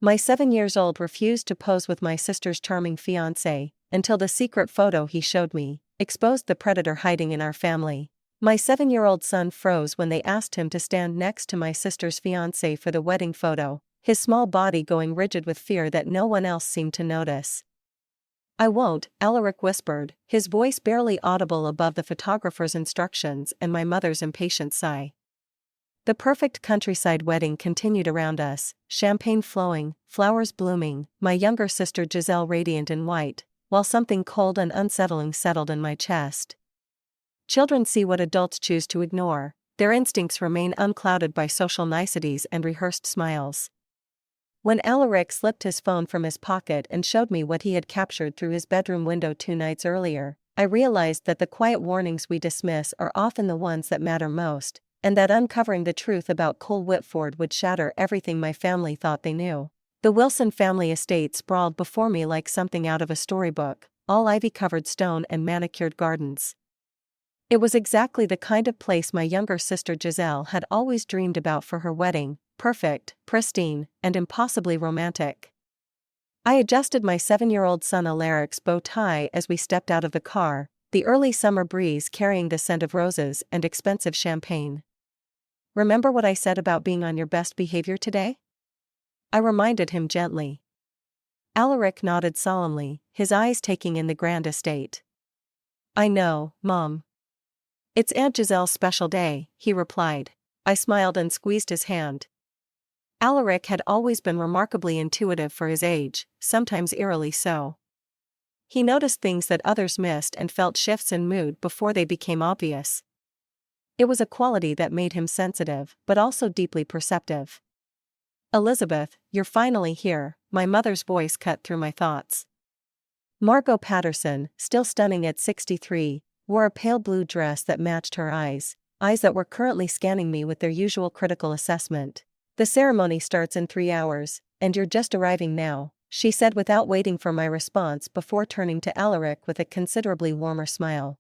My 7-year-old refused to pose with my sister's charming fiancé, until the secret photo he showed me exposed the predator hiding in our family. My 7-year-old son froze when they asked him to stand next to my sister's fiancé for the wedding photo, his small body going rigid with fear that no one else seemed to notice. "I won't," Alaric whispered, his voice barely audible above the photographer's instructions and my mother's impatient sigh. The perfect countryside wedding continued around us, champagne flowing, flowers blooming, my younger sister Giselle radiant in white, while something cold and unsettling settled in my chest. Children see what adults choose to ignore, their instincts remain unclouded by social niceties and rehearsed smiles. When Alaric slipped his phone from his pocket and showed me what he had captured through his bedroom window 2 nights earlier, I realized that the quiet warnings we dismiss are often the ones that matter most, and that uncovering the truth about Cole Whitford would shatter everything my family thought they knew. The Wilson family estate sprawled before me like something out of a storybook, all ivy-covered stone and manicured gardens. It was exactly the kind of place my younger sister Giselle had always dreamed about for her wedding, perfect, pristine, and impossibly romantic. I adjusted my 7-year-old son Alaric's bow tie as we stepped out of the car, the early summer breeze carrying the scent of roses and expensive champagne. "Remember what I said about being on your best behavior today?" I reminded him gently. Alaric nodded solemnly, his eyes taking in the grand estate. "I know, Mom. It's Aunt Giselle's special day," he replied. I smiled and squeezed his hand. Alaric had always been remarkably intuitive for his age, sometimes eerily so. He noticed things that others missed and felt shifts in mood before they became obvious. It was a quality that made him sensitive, but also deeply perceptive. "Elizabeth, you're finally here," my mother's voice cut through my thoughts. Margot Patterson, still stunning at 63, wore a pale blue dress that matched her eyes that were currently scanning me with their usual critical assessment. "The ceremony starts in 3 hours, and you're just arriving now," she said without waiting for my response before turning to Alaric with a considerably warmer smile.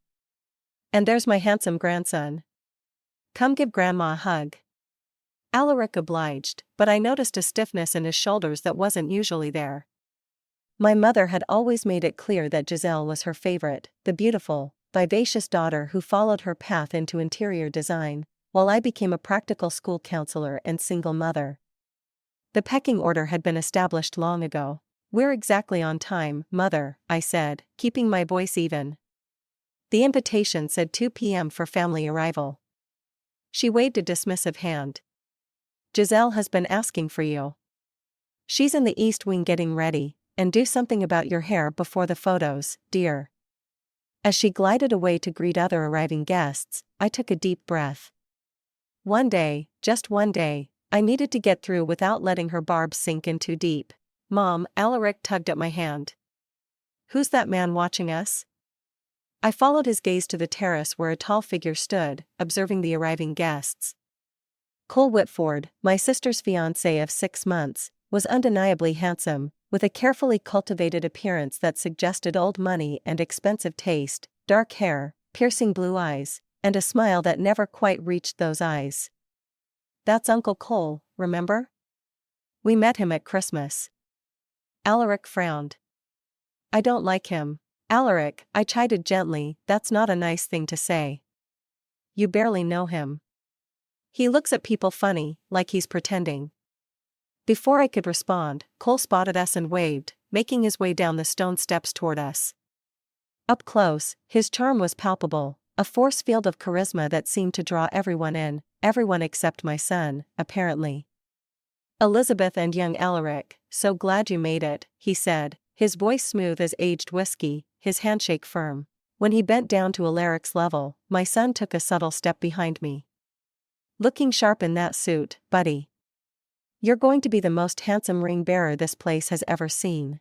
"And there's my handsome grandson. Come give Grandma a hug." Alaric obliged, but I noticed a stiffness in his shoulders that wasn't usually there. My mother had always made it clear that Giselle was her favorite, the beautiful, vivacious daughter who followed her path into interior design, while I became a practical school counselor and single mother. The pecking order had been established long ago. "We're exactly on time, Mother," I said, keeping my voice even. The invitation said 2 p.m. for family arrival. She waved a dismissive hand. "Giselle has been asking for you. She's in the East Wing getting ready, and do something about your hair before the photos, dear." As she glided away to greet other arriving guests, I took a deep breath. One day, just one day, I needed to get through without letting her barbs sink in too deep. "Mom," Alaric tugged at my hand. "Who's that man watching us?" I followed his gaze to the terrace where a tall figure stood, observing the arriving guests. Cole Whitford, my sister's fiancé of 6 months, was undeniably handsome, with a carefully cultivated appearance that suggested old money and expensive taste, dark hair, piercing blue eyes, and a smile that never quite reached those eyes. "That's Uncle Cole, remember? We met him at Christmas." Alaric frowned. "I don't like him." "Alaric," I chided gently, "that's not a nice thing to say. You barely know him. He looks at people funny, like he's pretending." Before I could respond, Cole spotted us and waved, making his way down the stone steps toward us. Up close, his charm was palpable, a force field of charisma that seemed to draw everyone in, everyone except my son, apparently. "Elizabeth and young Alaric, so glad you made it," he said, his voice smooth as aged whiskey, his handshake firm. When he bent down to Alaric's level, my son took a subtle step behind me. "Looking sharp in that suit, buddy. You're going to be the most handsome ring bearer this place has ever seen."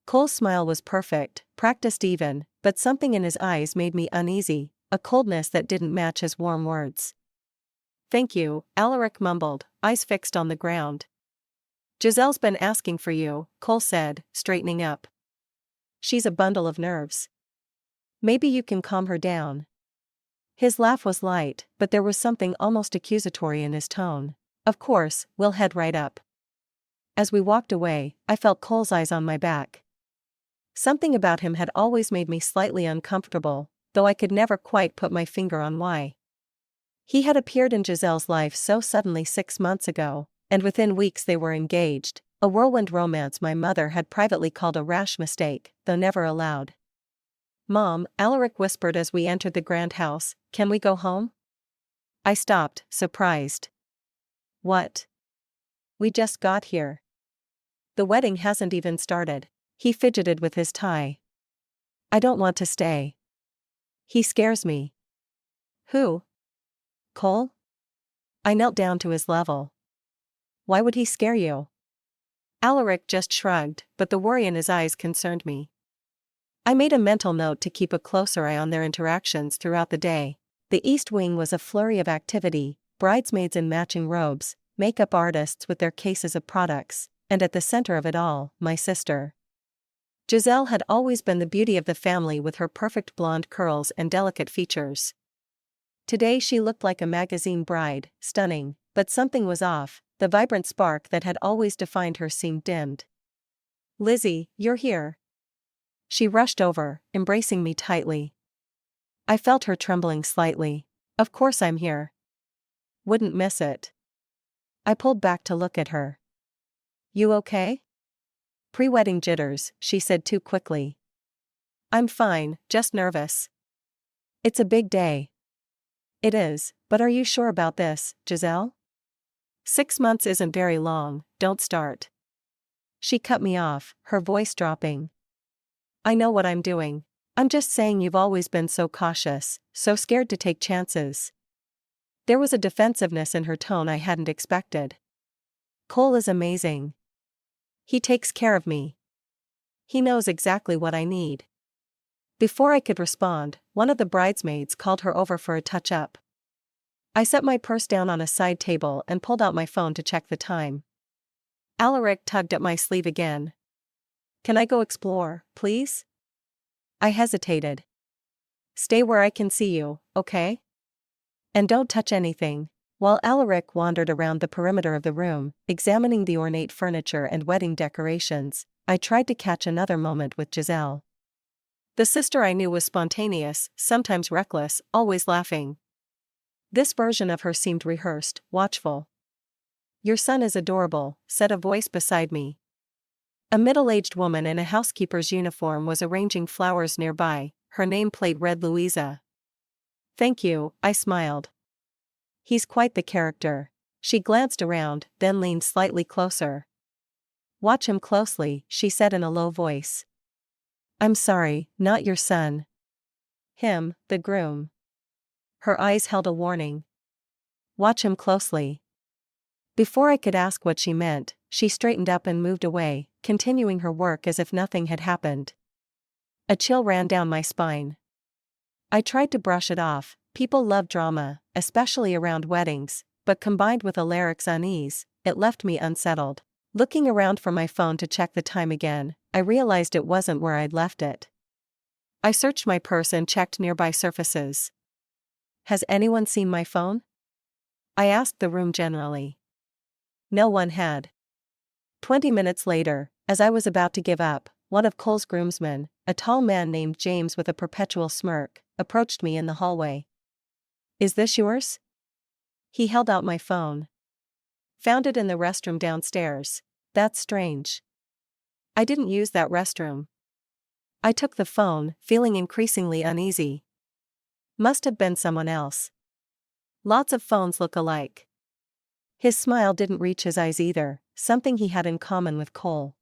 Cole's smile was perfect, practiced even, but something in his eyes made me uneasy, a coldness that didn't match his warm words. "Thank you," Alaric mumbled, eyes fixed on the ground. "Giselle's been asking for you," Cole said, straightening up. "She's a bundle of nerves. Maybe you can calm her down." His laugh was light, but there was something almost accusatory in his tone. "Of course, we'll head right up." As we walked away, I felt Cole's eyes on my back. Something about him had always made me slightly uncomfortable, though I could never quite put my finger on why. He had appeared in Giselle's life so suddenly 6 months ago, and within weeks they were engaged, a whirlwind romance my mother had privately called a rash mistake, though never allowed. "Mom," Alaric whispered as we entered the grand house, "can we go home?" I stopped, surprised. "What? We just got here. The wedding hasn't even started." He fidgeted with his tie. "I don't want to stay. He scares me." "Who? Cole?" I knelt down to his level. "Why would he scare you?" Alaric just shrugged, but the worry in his eyes concerned me. I made a mental note to keep a closer eye on their interactions throughout the day. The East Wing was a flurry of activity, bridesmaids in matching robes, makeup artists with their cases of products, and at the center of it all, my sister. Giselle had always been the beauty of the family with her perfect blonde curls and delicate features. Today she looked like a magazine bride, stunning, but something was off, the vibrant spark that had always defined her seemed dimmed. "Lizzie, you're here." She rushed over, embracing me tightly. I felt her trembling slightly. "Of course I'm here. Wouldn't miss it." I pulled back to look at her. "You okay?" "Pre-wedding jitters," she said too quickly. "I'm fine, just nervous." "It's a big day." "It is, but are you sure about this, Giselle? 6 months isn't very long, don't start." She cut me off, her voice dropping. "I know what I'm doing. I'm just saying you've always been so cautious, so scared to take chances." There was a defensiveness in her tone I hadn't expected. "Cole is amazing. He takes care of me. He knows exactly what I need." Before I could respond, one of the bridesmaids called her over for a touch-up. I set my purse down on a side table and pulled out my phone to check the time. Alaric tugged at my sleeve again. "Can I go explore, please?" I hesitated. "Stay where I can see you, okay? And don't touch anything." While Alaric wandered around the perimeter of the room, examining the ornate furniture and wedding decorations, I tried to catch another moment with Giselle. The sister I knew was spontaneous, sometimes reckless, always laughing. This version of her seemed rehearsed, watchful. "Your son is adorable," said a voice beside me. A middle-aged woman in a housekeeper's uniform was arranging flowers nearby, her nameplate read Louisa. "Thank you," I smiled. "He's quite the character." She glanced around, then leaned slightly closer. "Watch him closely," she said in a low voice. "I'm sorry, not your son." "Him, the groom." Her eyes held a warning. "Watch him closely." Before I could ask what she meant, she straightened up and moved away, continuing her work as if nothing had happened. A chill ran down my spine. I tried to brush it off. People love drama, especially around weddings, but combined with Alaric's unease, it left me unsettled. Looking around for my phone to check the time again, I realized it wasn't where I'd left it. I searched my purse and checked nearby surfaces. "Has anyone seen my phone?" I asked the room generally. No one had. 20 minutes later, as I was about to give up, one of Cole's groomsmen, a tall man named James with a perpetual smirk, approached me in the hallway. "Is this yours?" He held out my phone. "Found it in the restroom downstairs." "That's strange. I didn't use that restroom." I took the phone, feeling increasingly uneasy. Must have been someone else. Lots of phones look alike. His smile didn't reach his eyes either, something he had in common with Cole.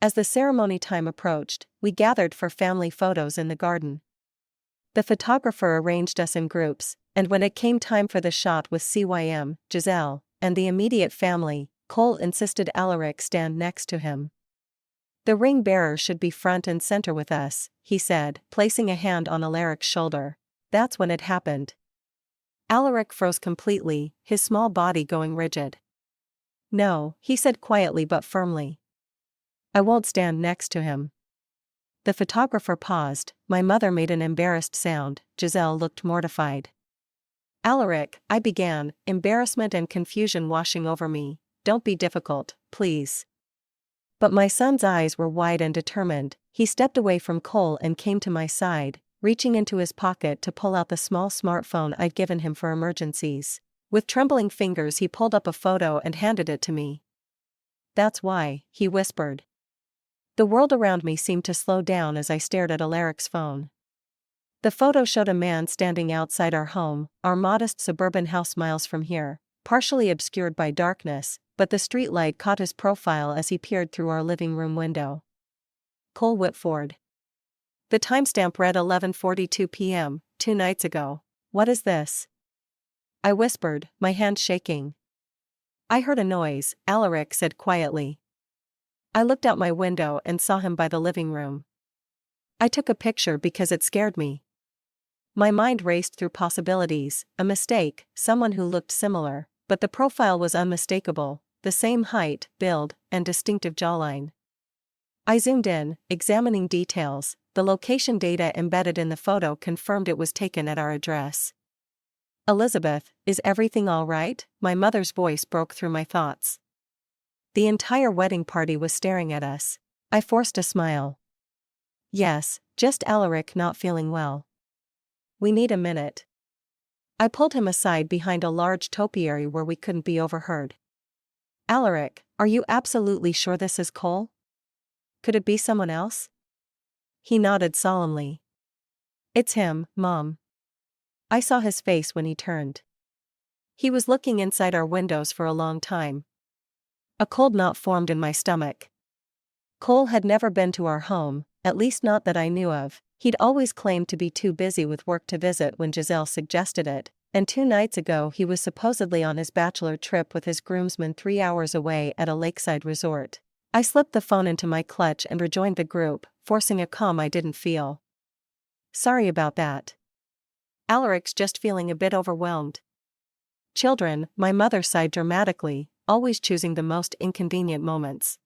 As the ceremony time approached, we gathered for family photos in the garden. The photographer arranged us in groups, and when it came time for the shot with CYM, Giselle, and the immediate family, Cole insisted Alaric stand next to him. "The ring bearer should be front and center with us," he said, placing a hand on Alaric's shoulder. That's when it happened. Alaric froze completely, his small body going rigid. "No," he said quietly but firmly. "I won't stand next to him." The photographer paused, my mother made an embarrassed sound, Giselle looked mortified. "Alaric," I began, embarrassment and confusion washing over me. don't be difficult, please. But my son's eyes were wide and determined. He stepped away from Cole and came to my side, reaching into his pocket to pull out the small smartphone I'd given him for emergencies. With trembling fingers he pulled up a photo and handed it to me. "That's why," he whispered. The world around me seemed to slow down as I stared at Alaric's phone. The photo showed a man standing outside our home, our modest suburban house miles from here, partially obscured by darkness, but the streetlight caught his profile as he peered through our living room window. Cole Whitford. The timestamp read 11:42 p.m., 2 nights ago. "What is this?" I whispered, my hand shaking. "I heard a noise," Alaric said quietly. I looked out my window and saw him by the living room. I took a picture because it scared me. My mind raced through possibilities, a mistake, someone who looked similar, but the profile was unmistakable, the same height, build, and distinctive jawline. I zoomed in, examining details. The location data embedded in the photo confirmed it was taken at our address. "Elizabeth, is everything all right?" My mother's voice broke through my thoughts. The entire wedding party was staring at us. I forced a smile. "Yes, just Alaric not feeling well. We need a minute." I pulled him aside behind a large topiary where we couldn't be overheard. "Alaric, are you absolutely sure this is Cole? Could it be someone else?" He nodded solemnly. "It's him, Mom." I saw his face when he turned. He was looking inside our windows for a long time. A cold knot formed in my stomach. Cole had never been to our home, at least not that I knew of. He'd always claimed to be too busy with work to visit when Giselle suggested it, and 2 nights ago he was supposedly on his bachelor trip with his groomsmen 3 hours away at a lakeside resort. I slipped the phone into my clutch and rejoined the group, forcing a calm I didn't feel. "Sorry about that. Alaric's just feeling a bit overwhelmed." "Children," my mother sighed dramatically, always choosing the most inconvenient moments.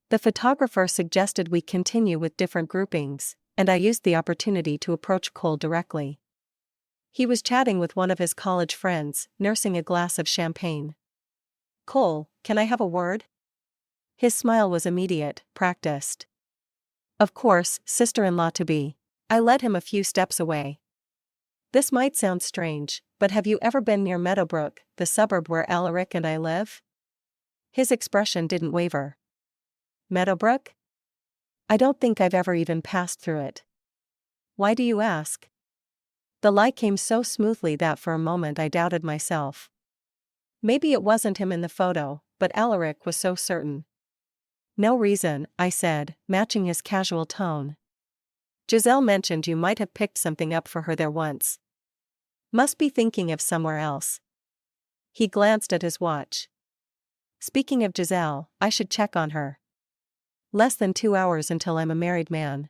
The photographer suggested we continue with different groupings, and I used the opportunity to approach Cole directly. He was chatting with one of his college friends, nursing a glass of champagne. "Cole, can I have a word?" His smile was immediate, practiced. "Of course, sister-in-law-to-be." I led him a few steps away. "This might sound strange, but have you ever been near Meadowbrook, the suburb where Alaric and I live?" His expression didn't waver. "Meadowbrook? I don't think I've ever even passed through it." "Why do you ask?" The lie came so smoothly that for a moment I doubted myself. Maybe it wasn't him in the photo, but Alaric was so certain. "No reason," I said, matching his casual tone. "Giselle mentioned you might have picked something up for her there once. Must be thinking of somewhere else." He glanced at his watch. "Speaking of Giselle, I should check on her. Less than 2 hours until I'm a married man."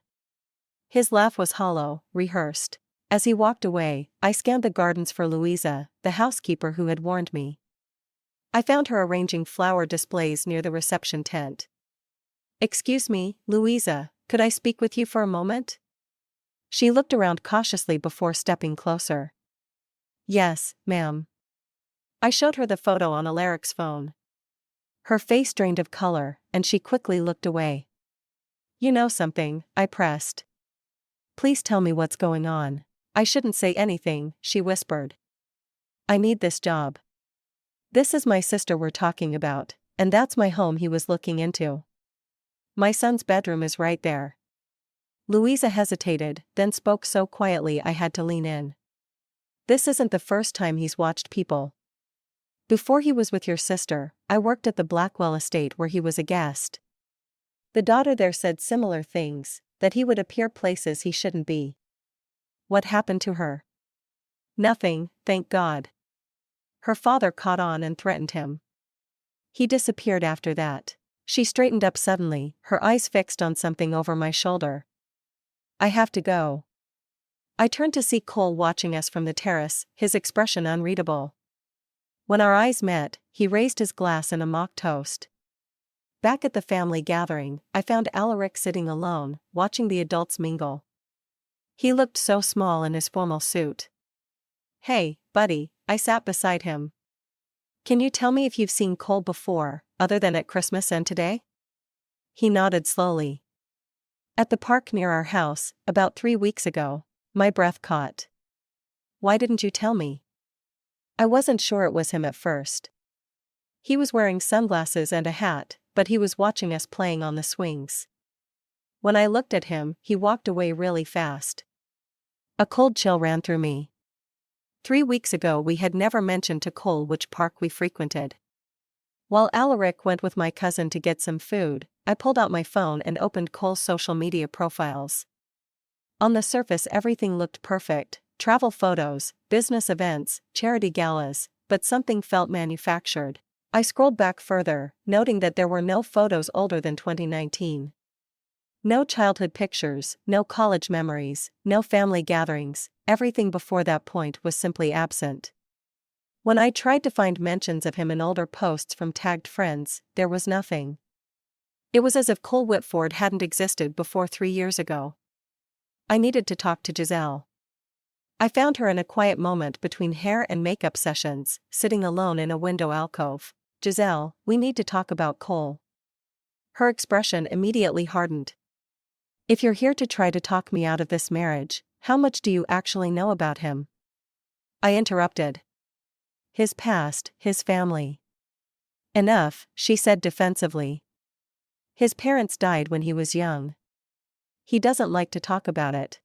His laugh was hollow, rehearsed. As he walked away, I scanned the gardens for Louisa, the housekeeper who had warned me. I found her arranging flower displays near the reception tent. "Excuse me, Louisa, could I speak with you for a moment?" She looked around cautiously before stepping closer. "Yes, ma'am." I showed her the photo on Alaric's phone. Her face drained of color, and she quickly looked away. "You know something," I pressed. "Please tell me what's going on." "I shouldn't say anything," she whispered. "I need this job. This is my sister we're talking about, and that's my home he was looking into. My son's bedroom is right there." Louisa hesitated, then spoke so quietly I had to lean in. "This isn't the first time he's watched people. Before he was with your sister, I worked at the Blackwell estate where he was a guest. The daughter there said similar things, that he would appear places he shouldn't be." "What happened to her?" "Nothing, thank God. Her father caught on and threatened him. He disappeared after that." She straightened up suddenly, her eyes fixed on something over my shoulder. "I have to go." I turned to see Cole watching us from the terrace, his expression unreadable. When our eyes met, he raised his glass in a mock toast. Back at the family gathering, I found Alaric sitting alone, watching the adults mingle. He looked so small in his formal suit. "Hey, buddy," I sat beside him. Can you tell me if you've seen Cole before, other than at Christmas and today? He nodded slowly. At the park near our house, about 3 weeks ago. My breath caught. Why didn't you tell me? I wasn't sure it was him at first. He was wearing sunglasses and a hat, but he was watching us playing on the swings. When I looked at him, he walked away really fast. A cold chill ran through me. 3 weeks ago we had never mentioned to Cole which park we frequented. While Alaric went with my cousin to get some food, I pulled out my phone and opened Cole's social media profiles. On the surface everything looked perfect: travel photos, business events, charity galas, but something felt manufactured. I scrolled back further, noting that there were no photos older than 2019. No childhood pictures, no college memories, no family gatherings. Everything before that point was simply absent. When I tried to find mentions of him in older posts from tagged friends, there was nothing. It was as if Cole Whitford hadn't existed before 3 years ago. I needed to talk to Giselle. I found her in a quiet moment between hair and makeup sessions, sitting alone in a window alcove. Giselle, we need to talk about Cole. Her expression immediately hardened. If you're here to try to talk me out of this marriage, how much do you actually know about him? I interrupted. His past, his family. Enough, she said defensively. His parents died when he was young. He doesn't like to talk about it.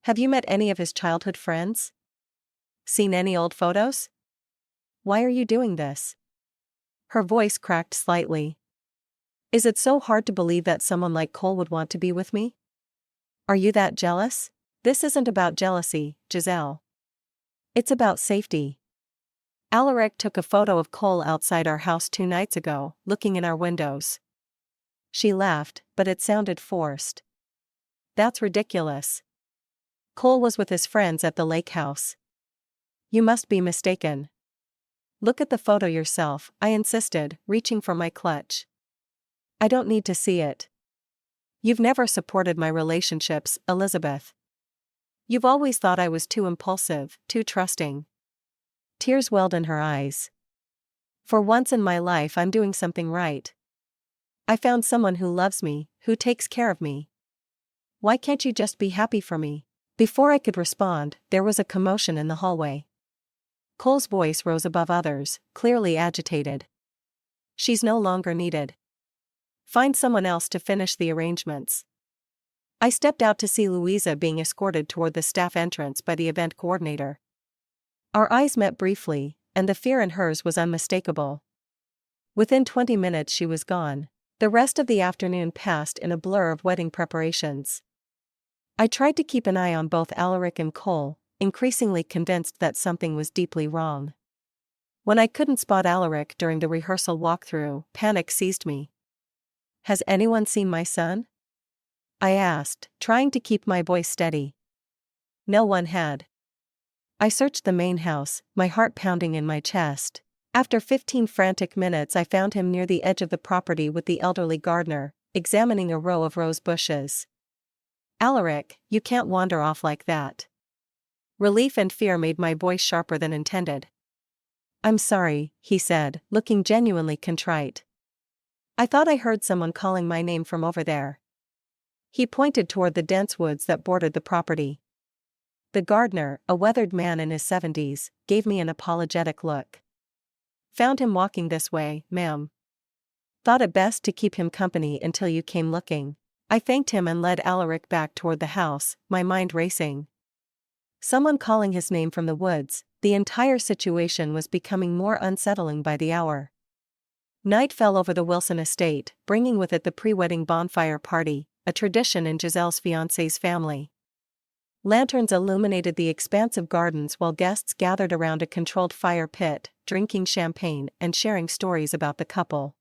Have you met any of his childhood friends? Seen any old photos? Why are you doing this? Her voice cracked slightly. Is it so hard to believe that someone like Cole would want to be with me? Are you that jealous? This isn't about jealousy, Giselle. It's about safety. Alaric took a photo of Cole outside our house 2 nights ago, looking in our windows. She laughed, but it sounded forced. That's ridiculous. Cole was with his friends at the lake house. You must be mistaken. Look at the photo yourself, I insisted, reaching for my clutch. I don't need to see it. You've never supported my relationships, Elizabeth. You've always thought I was too impulsive, too trusting. Tears welled in her eyes. For once in my life I'm doing something right. I found someone who loves me, who takes care of me. Why can't you just be happy for me? Before I could respond, there was a commotion in the hallway. Cole's voice rose above others, clearly agitated. She's no longer needed. Find someone else to finish the arrangements. I stepped out to see Louisa being escorted toward the staff entrance by the event coordinator. Our eyes met briefly, and the fear in hers was unmistakable. Within 20 minutes she was gone. The rest of the afternoon passed in a blur of wedding preparations. I tried to keep an eye on both Alaric and Cole, increasingly convinced that something was deeply wrong. When I couldn't spot Alaric during the rehearsal walkthrough, panic seized me. Has anyone seen my son? I asked, trying to keep my voice steady. No one had. I searched the main house, my heart pounding in my chest. After 15 frantic minutes I found him near the edge of the property with the elderly gardener, examining a row of rose bushes. Alaric, you can't wander off like that. Relief and fear made my voice sharper than intended. I'm sorry, he said, looking genuinely contrite. I thought I heard someone calling my name from over there. He pointed toward the dense woods that bordered the property. The gardener, a weathered man in his 70s, gave me an apologetic look. Found him walking this way, ma'am. Thought it best to keep him company until you came looking. I thanked him and led Alaric back toward the house, my mind racing. Someone calling his name from the woods, the entire situation was becoming more unsettling by the hour. Night fell over the Wilson estate, bringing with it the pre-wedding bonfire party, a tradition in Giselle's fiancé's family. Lanterns illuminated the expansive gardens while guests gathered around a controlled fire pit, drinking champagne and sharing stories about the couple.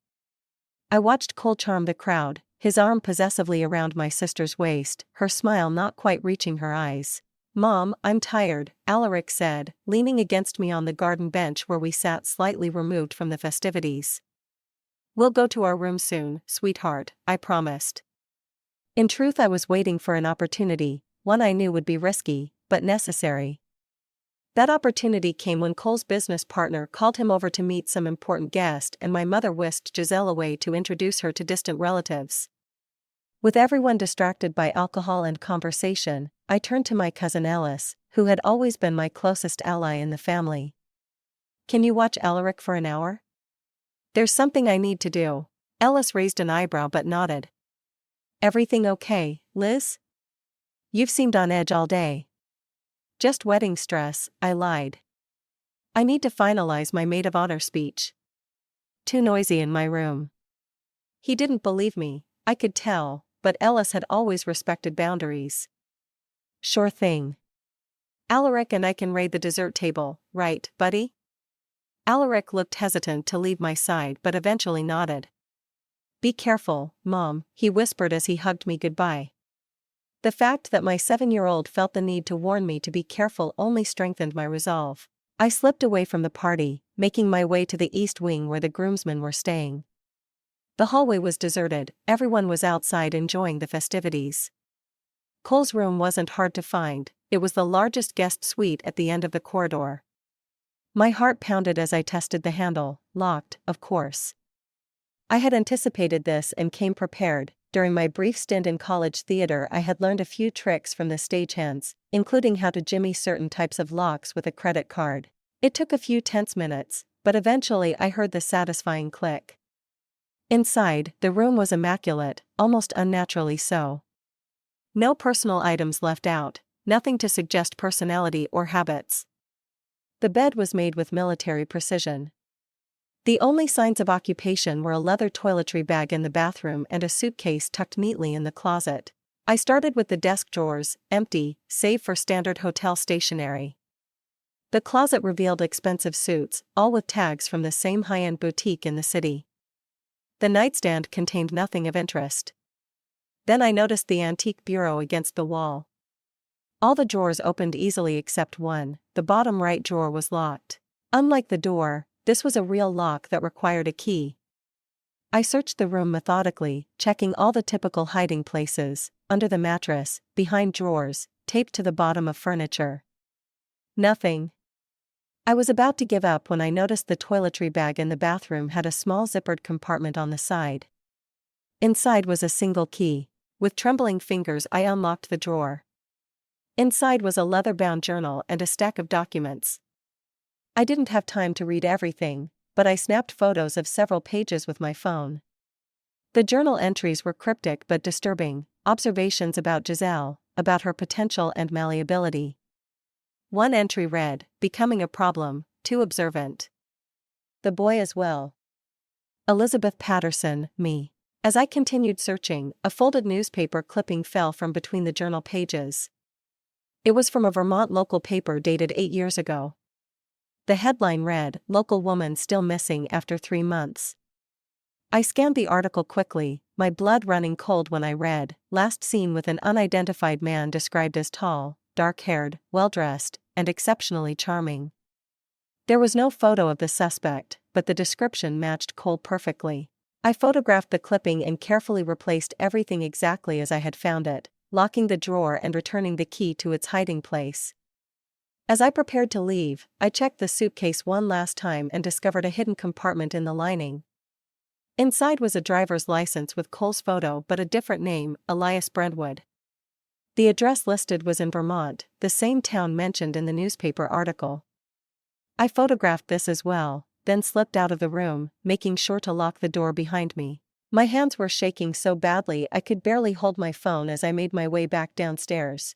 I watched Cole charm the crowd, his arm possessively around my sister's waist, her smile not quite reaching her eyes. Mom, I'm tired, Alaric said, leaning against me on the garden bench where we sat slightly removed from the festivities. We'll go to our room soon, sweetheart, I promised. In truth, I was waiting for an opportunity, one I knew would be risky, but necessary. That opportunity came when Cole's business partner called him over to meet some important guest, and my mother whisked Giselle away to introduce her to distant relatives. With everyone distracted by alcohol and conversation, I turned to my cousin Alice, who had always been my closest ally in the family. "Can you watch Alaric for an hour? There's something I need to do." Alice raised an eyebrow but nodded. "Everything okay, Liz? You've seemed on edge all day." "Just wedding stress," I lied. "I need to finalize my maid of honor speech. Too noisy in my room." He didn't believe me, I could tell, but Alice had always respected boundaries. "Sure thing. Alaric and I can raid the dessert table, right, buddy?" Alaric looked hesitant to leave my side but eventually nodded. "Be careful, Mom," he whispered as he hugged me goodbye. The fact that my 7-year-old felt the need to warn me to be careful only strengthened my resolve. I slipped away from the party, making my way to the east wing where the groomsmen were staying. The hallway was deserted, everyone was outside enjoying the festivities. Cole's room wasn't hard to find, it was the largest guest suite at the end of the corridor. My heart pounded as I tested the handle, locked, of course. I had anticipated this and came prepared. During my brief stint in college theater, I had learned a few tricks from the stagehands, including how to jimmy certain types of locks with a credit card. It took a few tense minutes, but eventually I heard the satisfying click. Inside, the room was immaculate, almost unnaturally so. No personal items left out, nothing to suggest personality or habits. The bed was made with military precision. The only signs of occupation were a leather toiletry bag in the bathroom and a suitcase tucked neatly in the closet. I started with the desk drawers, empty, save for standard hotel stationery. The closet revealed expensive suits, all with tags from the same high-end boutique in the city. The nightstand contained nothing of interest. Then I noticed the antique bureau against the wall. All the drawers opened easily except one, the bottom right drawer was locked. Unlike the door, this was a real lock that required a key. I searched the room methodically, checking all the typical hiding places, under the mattress, behind drawers, taped to the bottom of furniture. Nothing. I was about to give up when I noticed the toiletry bag in the bathroom had a small zippered compartment on the side. Inside was a single key. With trembling fingers I unlocked the drawer. Inside was a leather-bound journal and a stack of documents. I didn't have time to read everything, but I snapped photos of several pages with my phone. The journal entries were cryptic but disturbing, observations about Giselle, about her potential and malleability. One entry read, "Becoming a problem, too observant. The boy as well. Elizabeth Patterson, me." As I continued searching, a folded newspaper clipping fell from between the journal pages. It was from a Vermont local paper dated 8 years ago. The headline read, "Local woman still missing after 3 months." I scanned the article quickly, my blood running cold when I read, "Last seen with an unidentified man described as tall, dark-haired, well-dressed, and exceptionally charming." There was no photo of the suspect, but the description matched Cole perfectly. I photographed the clipping and carefully replaced everything exactly as I had found it, locking the drawer and returning the key to its hiding place. As I prepared to leave, I checked the suitcase one last time and discovered a hidden compartment in the lining. Inside was a driver's license with Cole's photo but a different name, Elias Brentwood. The address listed was in Vermont, the same town mentioned in the newspaper article. I photographed this as well, then slipped out of the room, making sure to lock the door behind me. My hands were shaking so badly I could barely hold my phone as I made my way back downstairs.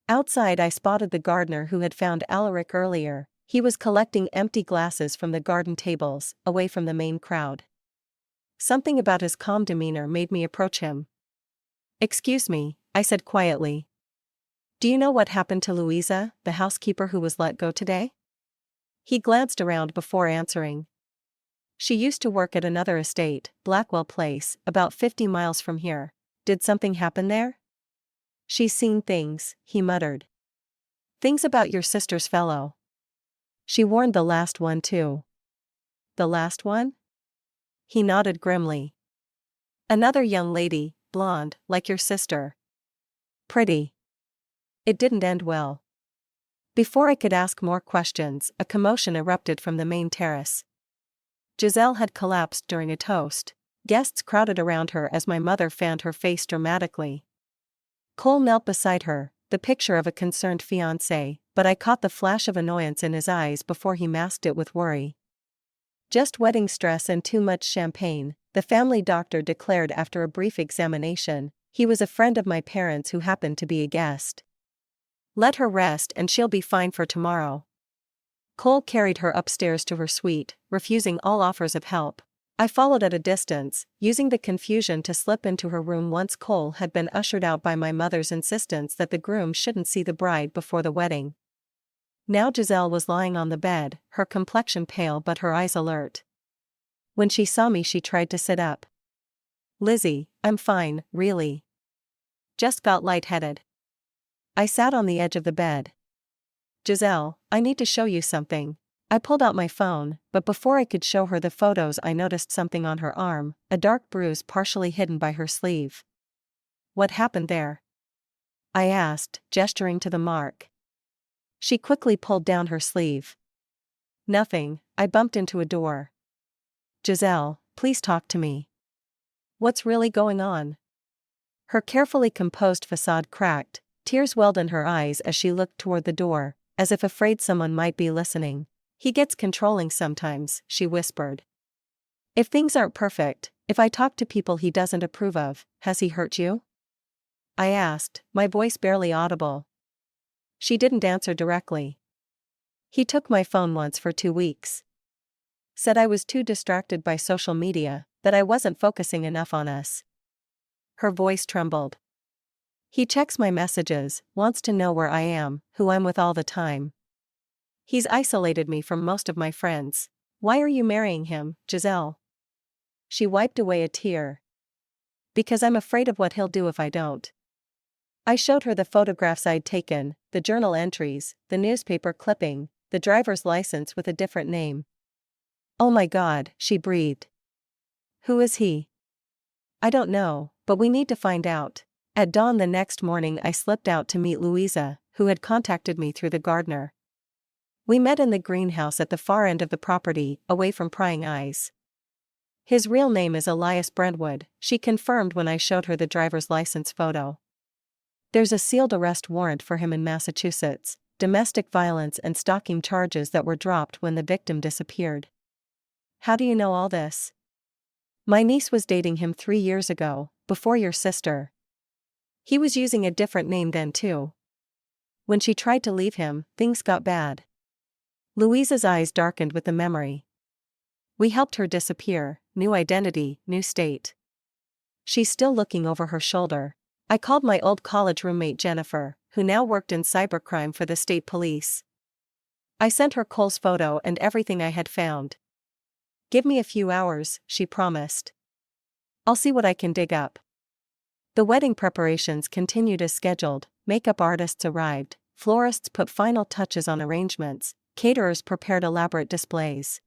Outside I spotted the gardener who had found Alaric earlier. He was collecting empty glasses from the garden tables, away from the main crowd. Something about his calm demeanor made me approach him. "Excuse me," I said quietly. "Do you know what happened to Louisa, the housekeeper who was let go today?" He glanced around before answering. "She used to work at another estate, Blackwell Place, about 50 miles from here. Did something happen there?" "She's seen things," he muttered. "Things about your sister's fellow. She warned the last one too." "The last one?" He nodded grimly. "Another young lady, blonde, like your sister. Pretty. It didn't end well." Before I could ask more questions, a commotion erupted from the main terrace. Giselle had collapsed during a toast. Guests crowded around her as my mother fanned her face dramatically. Cole knelt beside her, the picture of a concerned fiancé, but I caught the flash of annoyance in his eyes before he masked it with worry. Just wedding stress and too much champagne, the family doctor declared after a brief examination. He was a friend of my parents who happened to be a guest. Let her rest and she'll be fine for tomorrow. Cole carried her upstairs to her suite, refusing all offers of help. I followed at a distance, using the confusion to slip into her room once Cole had been ushered out by my mother's insistence that the groom shouldn't see the bride before the wedding. Now Giselle was lying on the bed, her complexion pale but her eyes alert. When she saw me she tried to sit up. "Lizzie, I'm fine, really. Just got lightheaded." I sat on the edge of the bed. "Giselle, I need to show you something." I pulled out my phone, but before I could show her the photos I noticed something on her arm, a dark bruise partially hidden by her sleeve. "What happened there?" I asked, gesturing to the mark. She quickly pulled down her sleeve. "Nothing, I bumped into a door." "Giselle, please talk to me. What's really going on?" Her carefully composed facade cracked, tears welled in her eyes as she looked toward the door, as if afraid someone might be listening. "He gets controlling sometimes," she whispered. "If things aren't perfect, if I talk to people he doesn't approve of, has he hurt you?" I asked, my voice barely audible. She didn't answer directly. "He took my phone once for 2 weeks. Said I was too distracted by social media, that I wasn't focusing enough on us." Her voice trembled. "He checks my messages, wants to know where I am, who I'm with all the time. He's isolated me from most of my friends. Why are you marrying him, Giselle?" She wiped away a tear. "Because I'm afraid of what he'll do if I don't." I showed her the photographs I'd taken, the journal entries, the newspaper clipping, the driver's license with a different name. "Oh my God," she breathed. "Who is he?" "I don't know, but we need to find out." At dawn the next morning I slipped out to meet Louisa, who had contacted me through the gardener. We met in the greenhouse at the far end of the property, away from prying eyes. "His real name is Elias Brentwood," she confirmed when I showed her the driver's license photo. "There's a sealed arrest warrant for him in Massachusetts, domestic violence and stalking charges that were dropped when the victim disappeared." "How do you know all this?" "My niece was dating him 3 years ago, before your sister. He was using a different name then too. When she tried to leave him, things got bad." Louisa's eyes darkened with the memory. "We helped her disappear, new identity, new state." She's still looking over her shoulder. I called my old college roommate Jennifer, who now worked in cybercrime for the state police. I sent her Cole's photo and everything I had found. "Give me a few hours," she promised. "I'll see what I can dig up." The wedding preparations continued as scheduled. Makeup artists arrived, florists put final touches on arrangements, caterers prepared elaborate displays.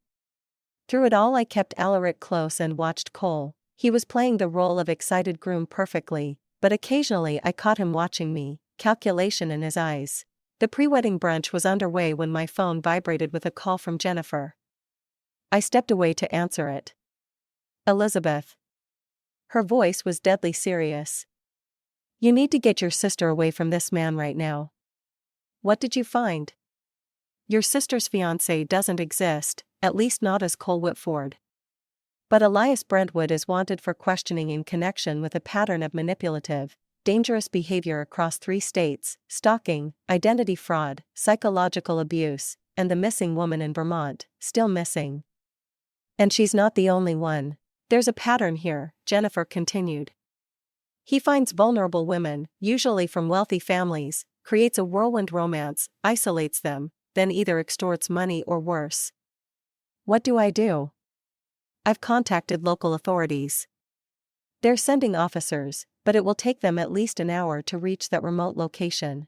Through it all I kept Alaric close and watched Cole. He was playing the role of excited groom perfectly, but occasionally I caught him watching me, calculation in his eyes. The pre-wedding brunch was underway when my phone vibrated with a call from Jennifer. I stepped away to answer it. "Elizabeth." Her voice was deadly serious. "You need to get your sister away from this man right now." "What did you find?" "Your sister's fiancé doesn't exist, at least not as Cole Whitford. But Elias Brentwood is wanted for questioning in connection with a pattern of manipulative, dangerous behavior across 3 states, stalking, identity fraud, psychological abuse, and the missing woman in Vermont, still missing. And she's not the only one. There's a pattern here," Jennifer continued. "He finds vulnerable women, usually from wealthy families, creates a whirlwind romance, isolates them, then either extorts money or worse." "What do I do?" "I've contacted local authorities. They're sending officers, but it will take them at least an hour to reach that remote location.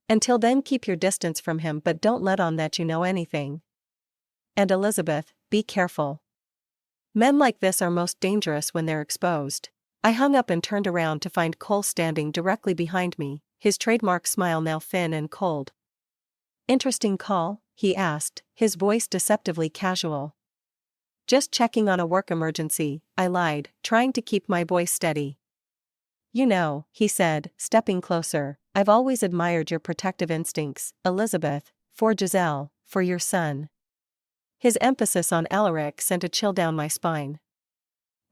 Until then keep your distance from him but don't let on that you know anything. And Elizabeth, be careful. Men like this are most dangerous when they're exposed." I hung up and turned around to find Cole standing directly behind me, his trademark smile now thin and cold. Interesting call, he asked, his voice deceptively casual. Just checking on a work emergency, I lied, trying to keep my voice steady. You know, he said, stepping closer, I've always admired your protective instincts, Elizabeth, for Giselle, for your son. His emphasis on Alaric sent a chill down my spine.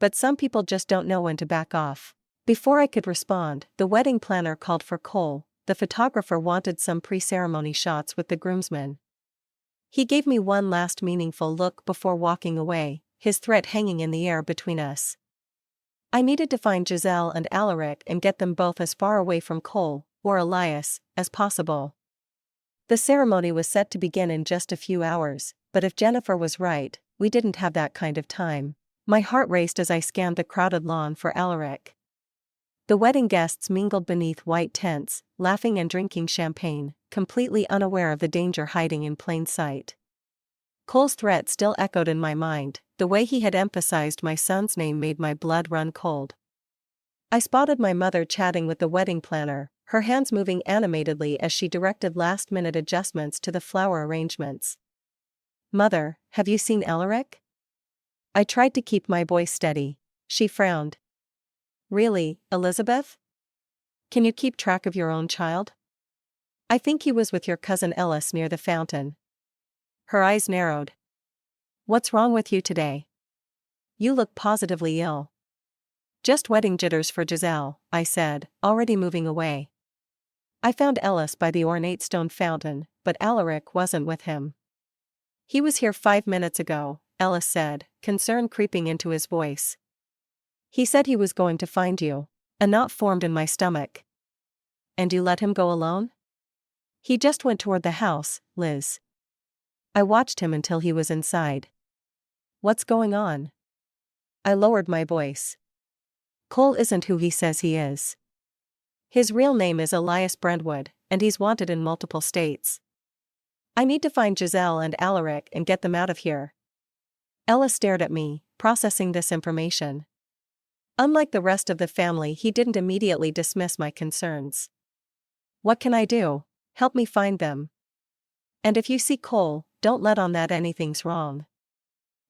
But some people just don't know when to back off. Before I could respond, the wedding planner called for Cole. The photographer wanted some pre-ceremony shots with the groomsmen. He gave me one last meaningful look before walking away, his threat hanging in the air between us. I needed to find Giselle and Alaric and get them both as far away from Cole, or Elias, as possible. The ceremony was set to begin in just a few hours, but if Jennifer was right, we didn't have that kind of time. My heart raced as I scanned the crowded lawn for Alaric. The wedding guests mingled beneath white tents, laughing and drinking champagne, completely unaware of the danger hiding in plain sight. Cole's threat still echoed in my mind. The way he had emphasized my son's name made my blood run cold. I spotted my mother chatting with the wedding planner, her hands moving animatedly as she directed last-minute adjustments to the flower arrangements. "Mother, have you seen Alaric?" I tried to keep my voice steady. She frowned. "Really, Elizabeth? Can you keep track of your own child? I think he was with your cousin Ellis near the fountain." Her eyes narrowed. "What's wrong with you today? You look positively ill." "Just wedding jitters for Giselle," I said, already moving away. I found Ellis by the ornate stone fountain, but Alaric wasn't with him. "He was here 5 minutes ago," Ellis said, concern creeping into his voice. "He said he was going to find you." A knot formed in my stomach. "And you let him go alone?" "He just went toward the house, Liz." I watched him until he was inside. "What's going on?" I lowered my voice. "Cole isn't who he says he is. His real name is Elias Brentwood, and he's wanted in multiple states. I need to find Giselle and Alaric and get them out of here." Ellis stared at me, processing this information. Unlike the rest of the family, he didn't immediately dismiss my concerns. "What can I do? Help me find them. And if you see Cole, don't let on that anything's wrong."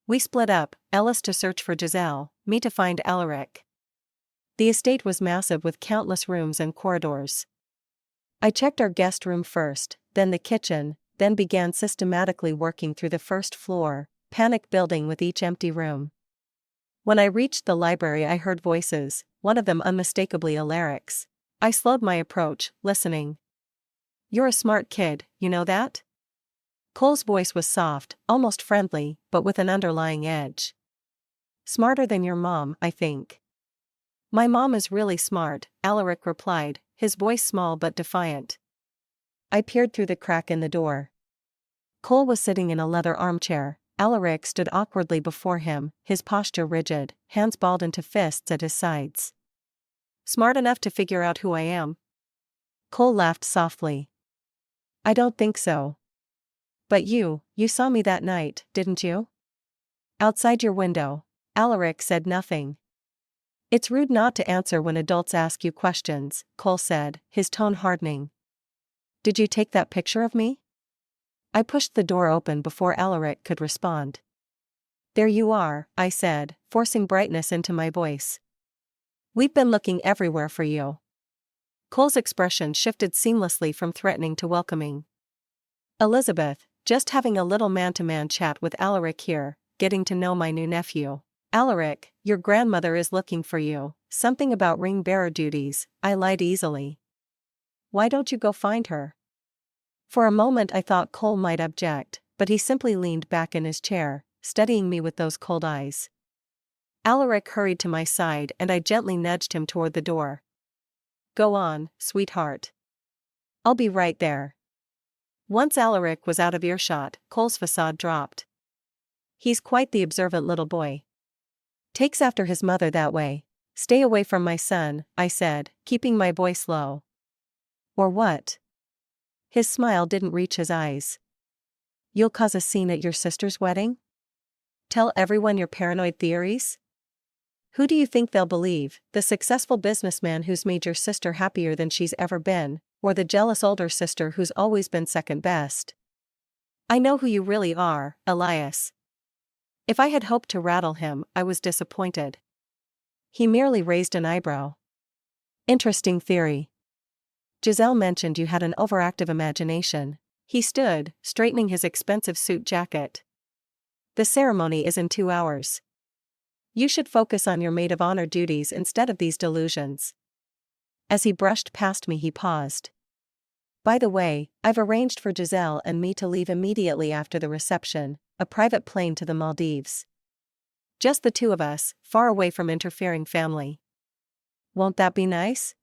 We split up, Ellis to search for Giselle, me to find Alaric. The estate was massive with countless rooms and corridors. I checked our guest room first, then the kitchen, then began systematically working through the first floor, panic building with each empty room. When I reached the library, I heard voices, one of them unmistakably Alaric's. I slowed my approach, listening. "You're a smart kid, you know that?" Cole's voice was soft, almost friendly, but with an underlying edge. "Smarter than your mom, I think." "My mom is really smart," Alaric replied, his voice small but defiant. I peered through the crack in the door. Cole was sitting in a leather armchair. Alaric stood awkwardly before him, his posture rigid, hands balled into fists at his sides. "Smart enough to figure out who I am?" Cole laughed softly. "I don't think so. But you saw me that night, didn't you?" "Outside your window." Alaric said nothing. "It's rude not to answer when adults ask you questions," Cole said, his tone hardening. "Did you take that picture of me?" I pushed the door open before Alaric could respond. "There you are," I said, forcing brightness into my voice. "We've been looking everywhere for you." Cole's expression shifted seamlessly from threatening to welcoming. "Elizabeth, just having a little man-to-man chat with Alaric here, getting to know my new nephew. Alaric, your grandmother is looking for you." "Something about ring-bearer duties," I lied easily. "Why don't you go find her?" For a moment I thought Cole might object, but he simply leaned back in his chair, studying me with those cold eyes. Alaric hurried to my side and I gently nudged him toward the door. "Go on, sweetheart. I'll be right there." Once Alaric was out of earshot, Cole's facade dropped. "He's quite the observant little boy. Takes after his mother that way." "Stay away from my son," I said, keeping my voice low. "Or what?" His smile didn't reach his eyes. "You'll cause a scene at your sister's wedding? Tell everyone your paranoid theories? Who do you think they'll believe, the successful businessman who's made your sister happier than she's ever been, or the jealous older sister who's always been second best?" I know who you really are, Elias. If I had hoped to rattle him, I was disappointed. He merely raised an eyebrow. Interesting theory. Giselle mentioned you had an overactive imagination. He stood, straightening his expensive suit jacket. The ceremony is in 2 hours. You should focus on your maid of honor duties instead of these delusions. As he brushed past me, he paused. By the way, I've arranged for Giselle and me to leave immediately after the reception, a private plane to the Maldives. Just the two of us, far away from interfering family. Won't that be nice?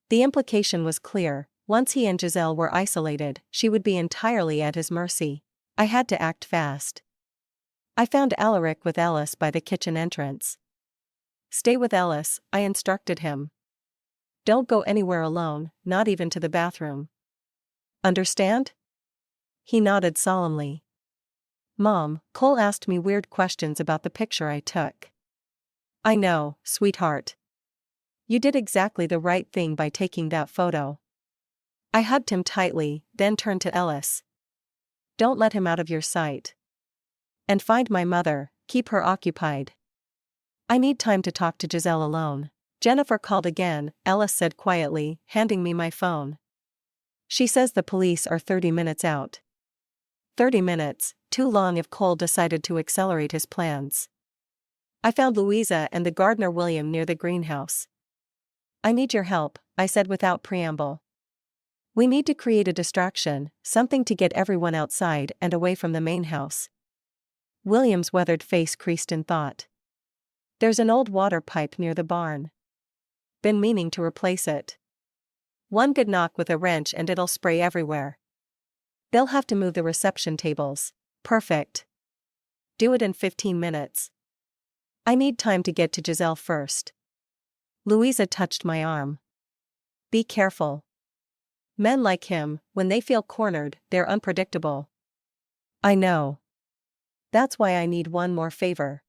The implication was clear. Once he and Giselle were isolated, she would be entirely at his mercy. I had to act fast. I found Alaric with Ellis by the kitchen entrance. Stay with Ellis, I instructed him. Don't go anywhere alone, not even to the bathroom. Understand? He nodded solemnly. Mom, Cole asked me weird questions about the picture I took. I know, sweetheart. You did exactly the right thing by taking that photo. I hugged him tightly, then turned to Ellis. Don't let him out of your sight. And find my mother, keep her occupied. I need time to talk to Giselle alone. Jennifer called again, Ellis said quietly, handing me my phone. She says the police are 30 minutes out. 30 minutes, too long if Cole decided to accelerate his plans. I found Louisa and the gardener William near the greenhouse. I need your help, I said without preamble. We need to create a distraction, something to get everyone outside and away from the main house. William's weathered face creased in thought. There's an old water pipe near the barn. Been meaning to replace it. One good knock with a wrench and it'll spray everywhere. They'll have to move the reception tables. Perfect. Do it in 15 minutes. I need time to get to Giselle first. Louisa touched my arm. Be careful. Men like him, when they feel cornered, they're unpredictable. I know. That's why I need one more favor.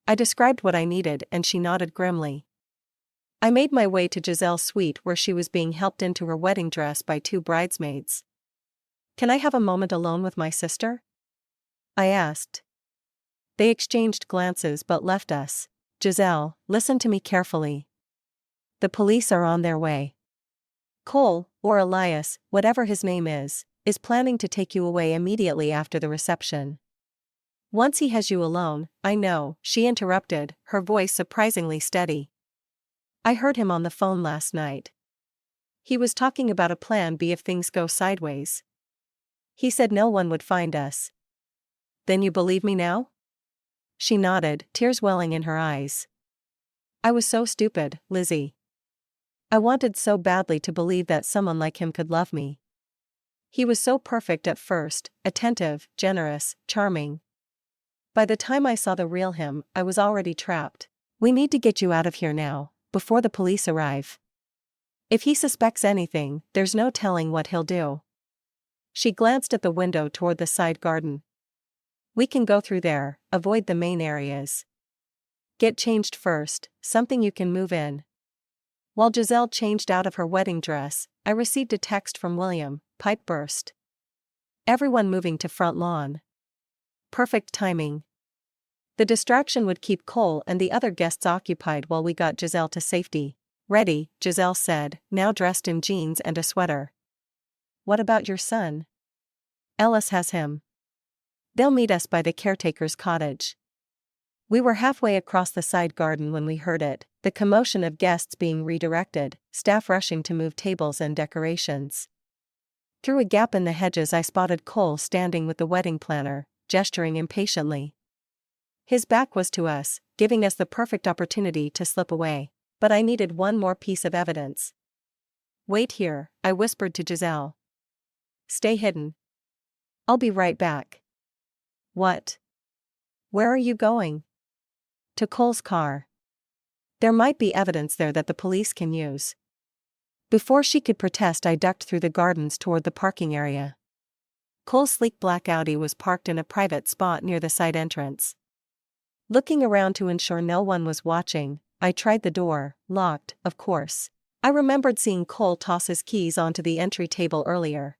I described what I needed and she nodded grimly. I made my way to Giselle's suite where she was being helped into her wedding dress by 2 bridesmaids. Can I have a moment alone with my sister? I asked. They exchanged glances but left us. Giselle, listen to me carefully. The police are on their way. Cole, or Elias, whatever his name is planning to take you away immediately after the reception. Once he has you alone, I know, she interrupted, her voice surprisingly steady. I heard him on the phone last night. He was talking about a plan B if things go sideways. He said no one would find us. Then you believe me now? She nodded, tears welling in her eyes. I was so stupid, Lizzie. I wanted so badly to believe that someone like him could love me. He was so perfect at first, attentive, generous, charming. By the time I saw the real him, I was already trapped. We need to get you out of here now, before the police arrive. If he suspects anything, there's no telling what he'll do. She glanced at the window toward the side garden. We can go through there, avoid the main areas. Get changed first, something you can move in. While Giselle changed out of her wedding dress, I received a text from William, pipe burst. Everyone moving to front lawn. Perfect timing. The distraction would keep Cole and the other guests occupied while we got Giselle to safety. Ready, Giselle said, now dressed in jeans and a sweater. What about your son? Ellis has him. They'll meet us by the caretaker's cottage. We were halfway across the side garden when we heard it, the commotion of guests being redirected, staff rushing to move tables and decorations. Through a gap in the hedges I spotted Cole standing with the wedding planner, gesturing impatiently. His back was to us, giving us the perfect opportunity to slip away. But I needed one more piece of evidence. Wait here, I whispered to Giselle. Stay hidden. I'll be right back. What? Where are you going? To Cole's car. There might be evidence there that the police can use. Before she could protest, I ducked through the gardens toward the parking area. Cole's sleek black Audi was parked in a private spot near the side entrance. Looking around to ensure no one was watching, I tried the door, locked, of course. I remembered seeing Cole toss his keys onto the entry table earlier.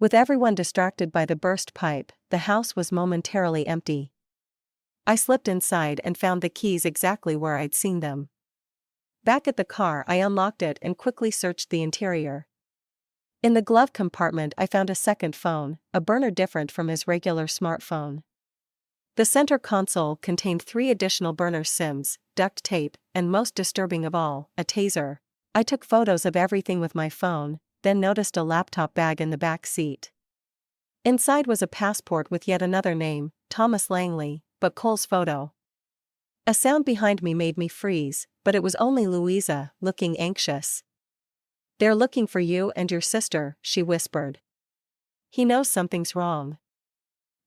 With everyone distracted by the burst pipe, the house was momentarily empty. I slipped inside and found the keys exactly where I'd seen them. Back at the car, I unlocked it and quickly searched the interior. In the glove compartment, I found a second phone, a burner different from his regular smartphone. The center console contained 3 additional burner SIMs, duct tape, and most disturbing of all, a taser. I took photos of everything with my phone, then noticed a laptop bag in the back seat. Inside was a passport with yet another name, Thomas Langley, but Cole's photo. A sound behind me made me freeze, but it was only Louisa, looking anxious. "They're looking for you and your sister," she whispered. "He knows something's wrong."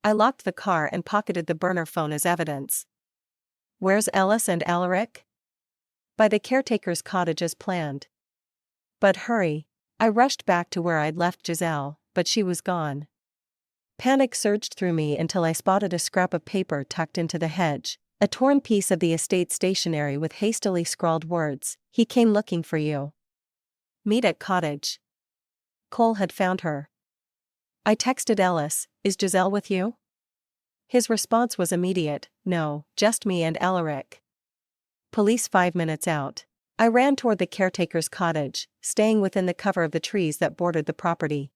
I locked the car and pocketed the burner phone as evidence. "Where's Ellis and Alaric?" "By the caretaker's cottage as planned." "But hurry." I rushed back to where I'd left Giselle, but she was gone. Panic surged through me until I spotted a scrap of paper tucked into the hedge, a torn piece of the estate stationery with hastily scrawled words, "He came looking for you. Meet at cottage." Cole had found her. I texted Ellis, "Is Giselle with you?" His response was immediate, "No, just me and Alaric. Police 5 minutes out." I ran toward the caretaker's cottage, staying within the cover of the trees that bordered the property.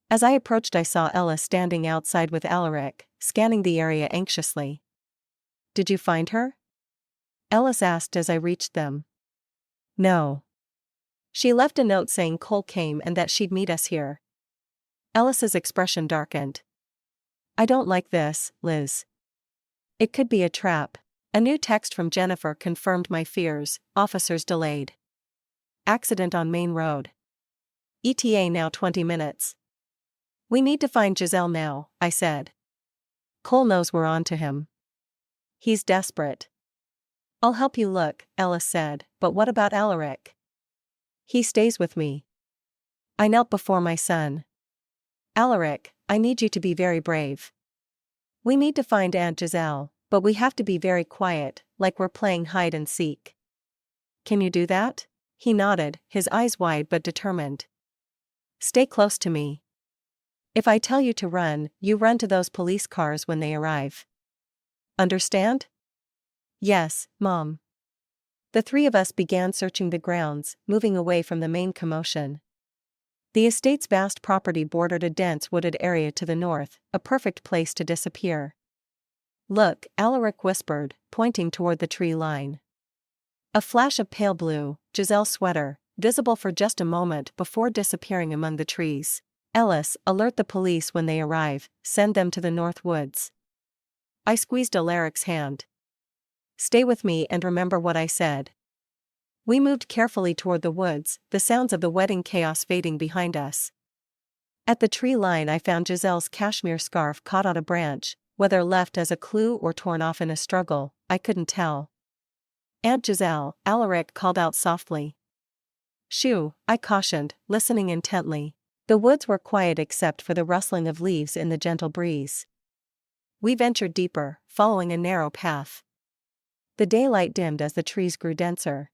As I approached, I saw Ellis standing outside with Alaric, scanning the area anxiously. "Did you find her?" Ellis asked as I reached them. "No. She left a note saying Cole came and that she'd meet us here." Ellis's expression darkened. "I don't like this, Liz. It could be a trap." A new text from Jennifer confirmed my fears, "Officers delayed. Accident on main road. ETA now 20 minutes. We need to find Giselle now," I said. "Cole knows we're on to him. He's desperate." "I'll help you look," Ellis said, "but what about Alaric?" "He stays with me." I knelt before my son. "Alaric, I need you to be very brave. We need to find Aunt Giselle, but we have to be very quiet, like we're playing hide and seek. Can you do that?" He nodded, his eyes wide but determined. "Stay close to me. If I tell you to run, you run to those police cars when they arrive. Understand?" "Yes, Mom." The 3 of us began searching the grounds, moving away from the main commotion. The estate's vast property bordered a dense wooded area to the north, a perfect place to disappear. "Look," Alaric whispered, pointing toward the tree line. A flash of pale blue, Giselle's sweater, visible for just a moment before disappearing among the trees. "Ellis, alert the police when they arrive, send them to the north woods." I squeezed Alaric's hand. "Stay with me and remember what I said." We moved carefully toward the woods, the sounds of the wedding chaos fading behind us. At the tree line, I found Giselle's cashmere scarf caught on a branch, whether left as a clue or torn off in a struggle, I couldn't tell. "Aunt Giselle," Alaric called out softly. "Shoo," I cautioned, listening intently. The woods were quiet except for the rustling of leaves in the gentle breeze. We ventured deeper, following a narrow path. The daylight dimmed as the trees grew denser.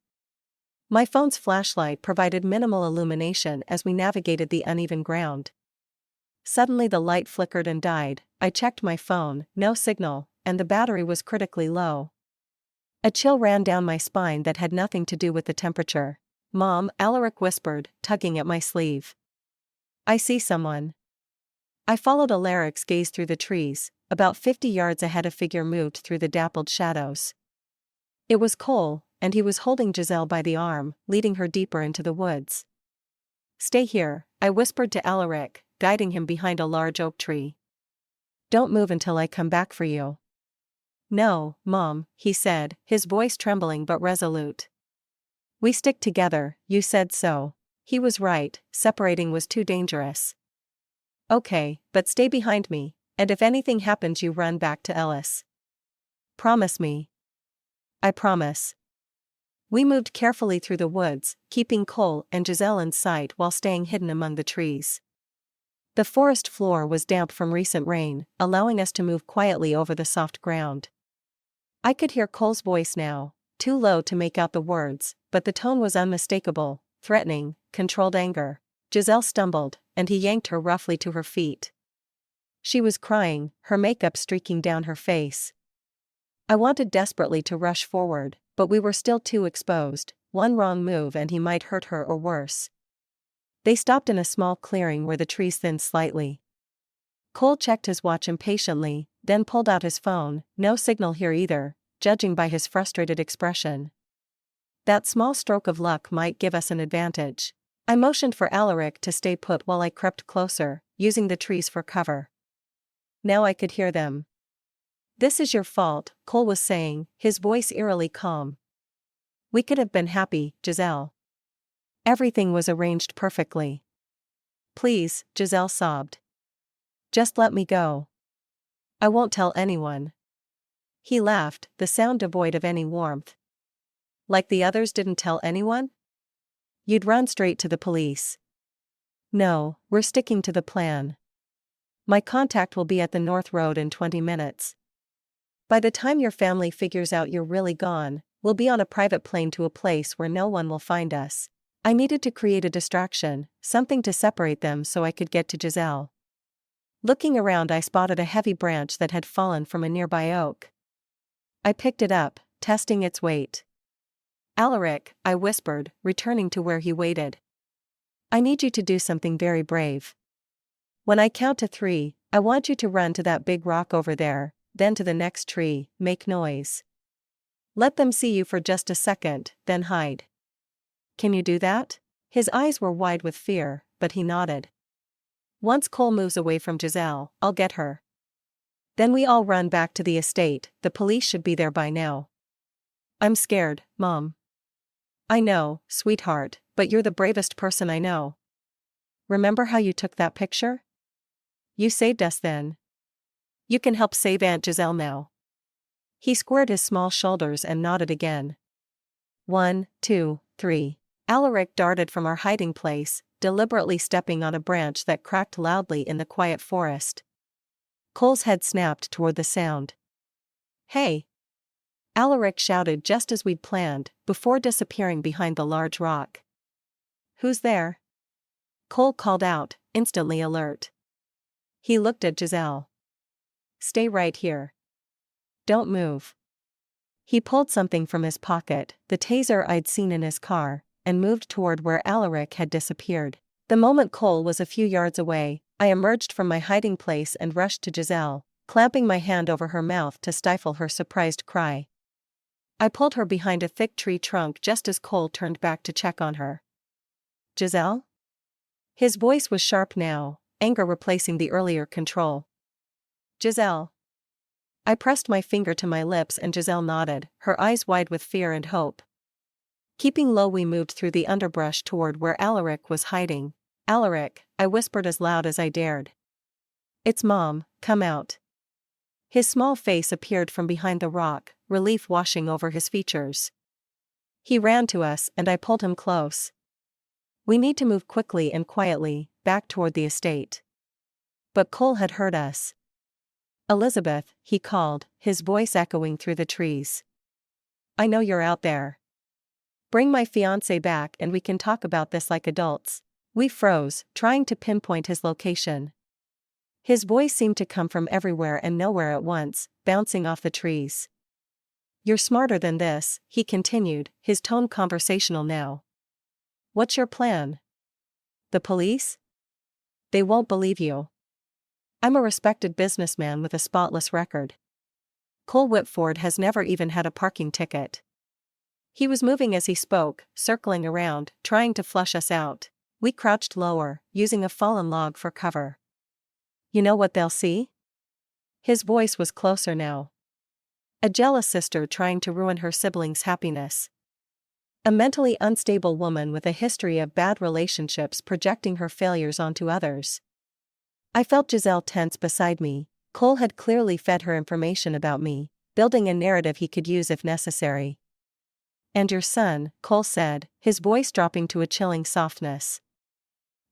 My phone's flashlight provided minimal illumination as we navigated the uneven ground. Suddenly the light flickered and died. I checked my phone, no signal, and the battery was critically low. A chill ran down my spine that had nothing to do with the temperature. "Mom," Alaric whispered, tugging at my sleeve. "I see someone." I followed Alaric's gaze through the trees. About 50 yards ahead a figure moved through the dappled shadows. It was Cole, and he was holding Giselle by the arm, leading her deeper into the woods. "Stay here," I whispered to Alaric, guiding him behind a large oak tree. "Don't move until I come back for you." "No, Mom," he said, his voice trembling but resolute. "We stick together, you said so." He was right, separating was too dangerous. "Okay, but stay behind me, and if anything happens you run back to Ellis. Promise me." "I promise." We moved carefully through the woods, keeping Cole and Giselle in sight while staying hidden among the trees. The forest floor was damp from recent rain, allowing us to move quietly over the soft ground. I could hear Cole's voice now, too low to make out the words, but the tone was unmistakable, threatening, controlled anger. Giselle stumbled, and he yanked her roughly to her feet. She was crying, her makeup streaking down her face. I wanted desperately to rush forward, but we were still too exposed. One wrong move and he might hurt her or worse. They stopped in a small clearing where the trees thinned slightly. Cole checked his watch impatiently, then pulled out his phone. No signal here either, judging by his frustrated expression. That small stroke of luck might give us an advantage. I motioned for Alaric to stay put while I crept closer, using the trees for cover. Now I could hear them. "This is your fault," Cole was saying, his voice eerily calm. "We could have been happy, Giselle. Everything was arranged perfectly." "Please," Giselle sobbed. "Just let me go. I won't tell anyone." He laughed, the sound devoid of any warmth. "Like the others didn't tell anyone? You'd run straight to the police." "No, we're sticking to the plan. My contact will be at the North Road in 20 minutes. By the time your family figures out you're really gone, we'll be on a private plane to a place where no one will find us." I needed to create a distraction, something to separate them so I could get to Giselle. Looking around, I spotted a heavy branch that had fallen from a nearby oak. I picked it up, testing its weight. "Alaric," I whispered, returning to where he waited. "I need you to do something very brave. When I count to 3, I want you to run to that big rock over there, then to the next tree, make noise. Let them see you for just a second, then hide. Can you do that?" His eyes were wide with fear, but he nodded. "Once Cole moves away from Giselle, I'll get her. Then we all run back to the estate. The police should be there by now." "I'm scared, Mom." "I know, sweetheart, but you're the bravest person I know. Remember how you took that picture? You saved us then. You can help save Aunt Giselle now." He squared his small shoulders and nodded again. 1, 2, 3. Alaric darted from our hiding place, deliberately stepping on a branch that cracked loudly in the quiet forest. Cole's head snapped toward the sound. "Hey!" Alaric shouted just as we'd planned, before disappearing behind the large rock. "Who's there?" Cole called out, instantly alert. He looked at Giselle. "Stay right here. Don't move." He pulled something from his pocket, the taser I'd seen in his car, and moved toward where Alaric had disappeared. The moment Cole was a few yards away, I emerged from my hiding place and rushed to Giselle, clamping my hand over her mouth to stifle her surprised cry. I pulled her behind a thick tree trunk just as Cole turned back to check on her. "Giselle?" His voice was sharp now, anger replacing the earlier control. "Giselle." I pressed my finger to my lips and Giselle nodded, her eyes wide with fear and hope. Keeping low, we moved through the underbrush toward where Alaric was hiding. "Alaric," I whispered as loud as I dared. "It's Mom, come out." His small face appeared from behind the rock, relief washing over his features. He ran to us and I pulled him close. "We need to move quickly and quietly, back toward the estate." But Cole had heard us. "Elizabeth," he called, his voice echoing through the trees. "I know you're out there. Bring my fiancé back and we can talk about this like adults." We froze, trying to pinpoint his location. His voice seemed to come from everywhere and nowhere at once, bouncing off the trees. "You're smarter than this," he continued, his tone conversational now. "What's your plan?" "The police? They won't believe you. I'm a respected businessman with a spotless record. Cole Whitford has never even had a parking ticket." He was moving as he spoke, circling around, trying to flush us out. We crouched lower, using a fallen log for cover. "You know what they'll see?" His voice was closer now. "A jealous sister trying to ruin her siblings' happiness. A mentally unstable woman with a history of bad relationships projecting her failures onto others." I felt Giselle tense beside me. Cole had clearly fed her information about me, building a narrative he could use if necessary. "And your son," Cole said, his voice dropping to a chilling softness.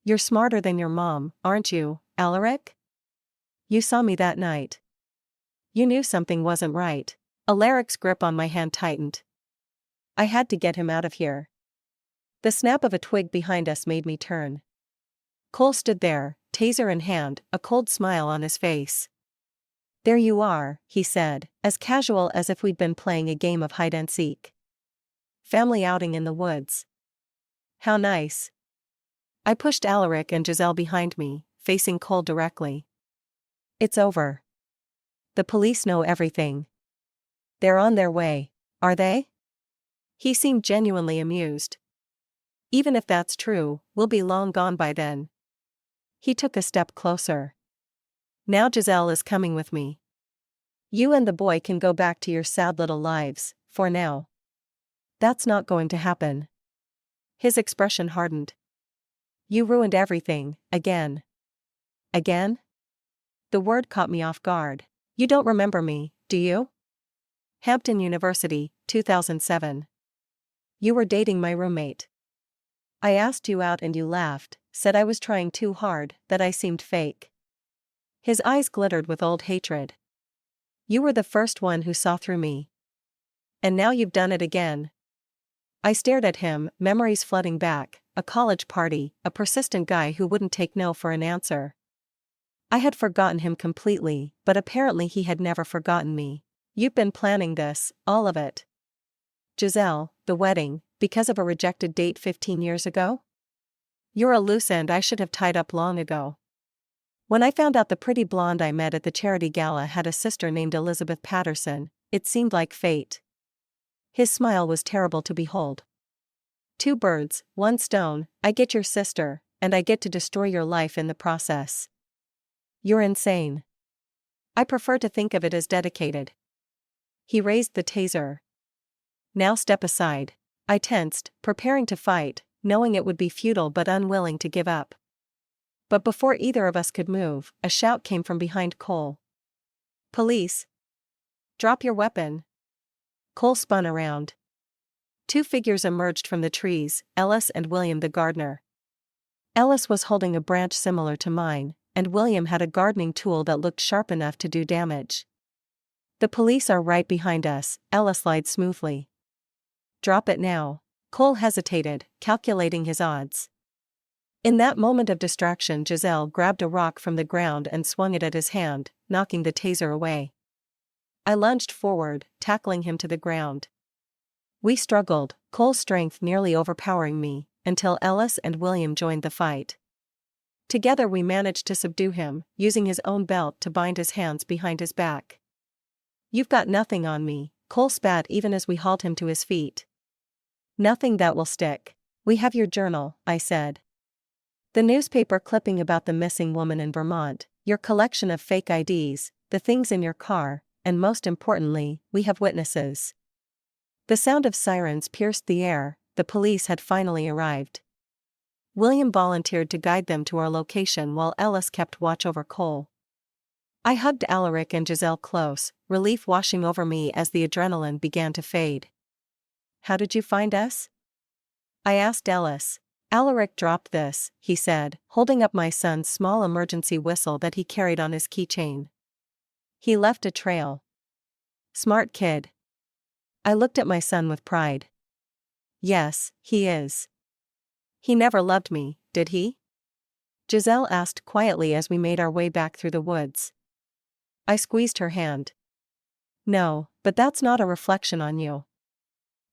"You're smarter than your mom, aren't you, Alaric? You saw me that night. You knew something wasn't right." Alaric's grip on my hand tightened. "I had to get him out of here." The snap of a twig behind us made me turn. Cole stood there, taser in hand, a cold smile on his face. "There you are," he said, as casual as if we'd been playing a game of hide-and-seek. "Family outing in the woods. How nice." I pushed Alaric and Giselle behind me, facing Cole directly. "It's over. The police know everything. They're on their way, are they?" He seemed genuinely amused. "Even if that's true, we'll be long gone by then." He took a step closer. "Now Giselle is coming with me. You and the boy can go back to your sad little lives, for now." "That's not going to happen." His expression hardened. "You ruined everything, again." "Again?" The word caught me off guard. "You don't remember me, do you? Hampton University, 2007. You were dating my roommate. I asked you out and you laughed, said I was trying too hard, that I seemed fake." His eyes glittered with old hatred. "You were the first one who saw through me. And now you've done it again." I stared at him, memories flooding back, a college party, a persistent guy who wouldn't take no for an answer. I had forgotten him completely, but apparently he had never forgotten me. "You've been planning this, all of it. Giselle, the wedding, because of a rejected date 15 years ago? You're a loose end I should have tied up long ago. When I found out the pretty blonde I met at the charity gala had a sister named Elizabeth Patterson, it seemed like fate." His smile was terrible to behold. "Two birds, one stone, I get your sister, and I get to destroy your life in the process. You're insane." "I prefer to think of it as dedicated." He raised the taser. "Now step aside." I tensed, preparing to fight, knowing it would be futile but unwilling to give up. But before either of us could move, a shout came from behind Cole. "Police! Drop your weapon!" Cole spun around. Two figures emerged from the trees, Ellis and William the gardener. Ellis was holding a branch similar to mine, and William had a gardening tool that looked sharp enough to do damage. "The police are right behind us," Ellis lied smoothly. "Drop it now." Cole hesitated, calculating his odds. In that moment of distraction, Giselle grabbed a rock from the ground and swung it at his hand, knocking the taser away. I lunged forward, tackling him to the ground. We struggled, Cole's strength nearly overpowering me, until Ellis and William joined the fight. Together we managed to subdue him, using his own belt to bind his hands behind his back. "You've got nothing on me," Cole spat even as we hauled him to his feet. "Nothing that will stick." "We have your journal," I said. "The newspaper clipping about the missing woman in Vermont, your collection of fake IDs, the things in your car, and most importantly, we have witnesses." The sound of sirens pierced the air, the police had finally arrived. William volunteered to guide them to our location while Ellis kept watch over Cole. I hugged Alaric and Giselle close, relief washing over me as the adrenaline began to fade. "How did you find us?" I asked Ellis. "Alaric dropped this," he said, holding up my son's small emergency whistle that he carried on his keychain. "He left a trail. Smart kid." I looked at my son with pride. "Yes, he is." "He never loved me, did he?" Giselle asked quietly as we made our way back through the woods. I squeezed her hand. "No, but that's not a reflection on you.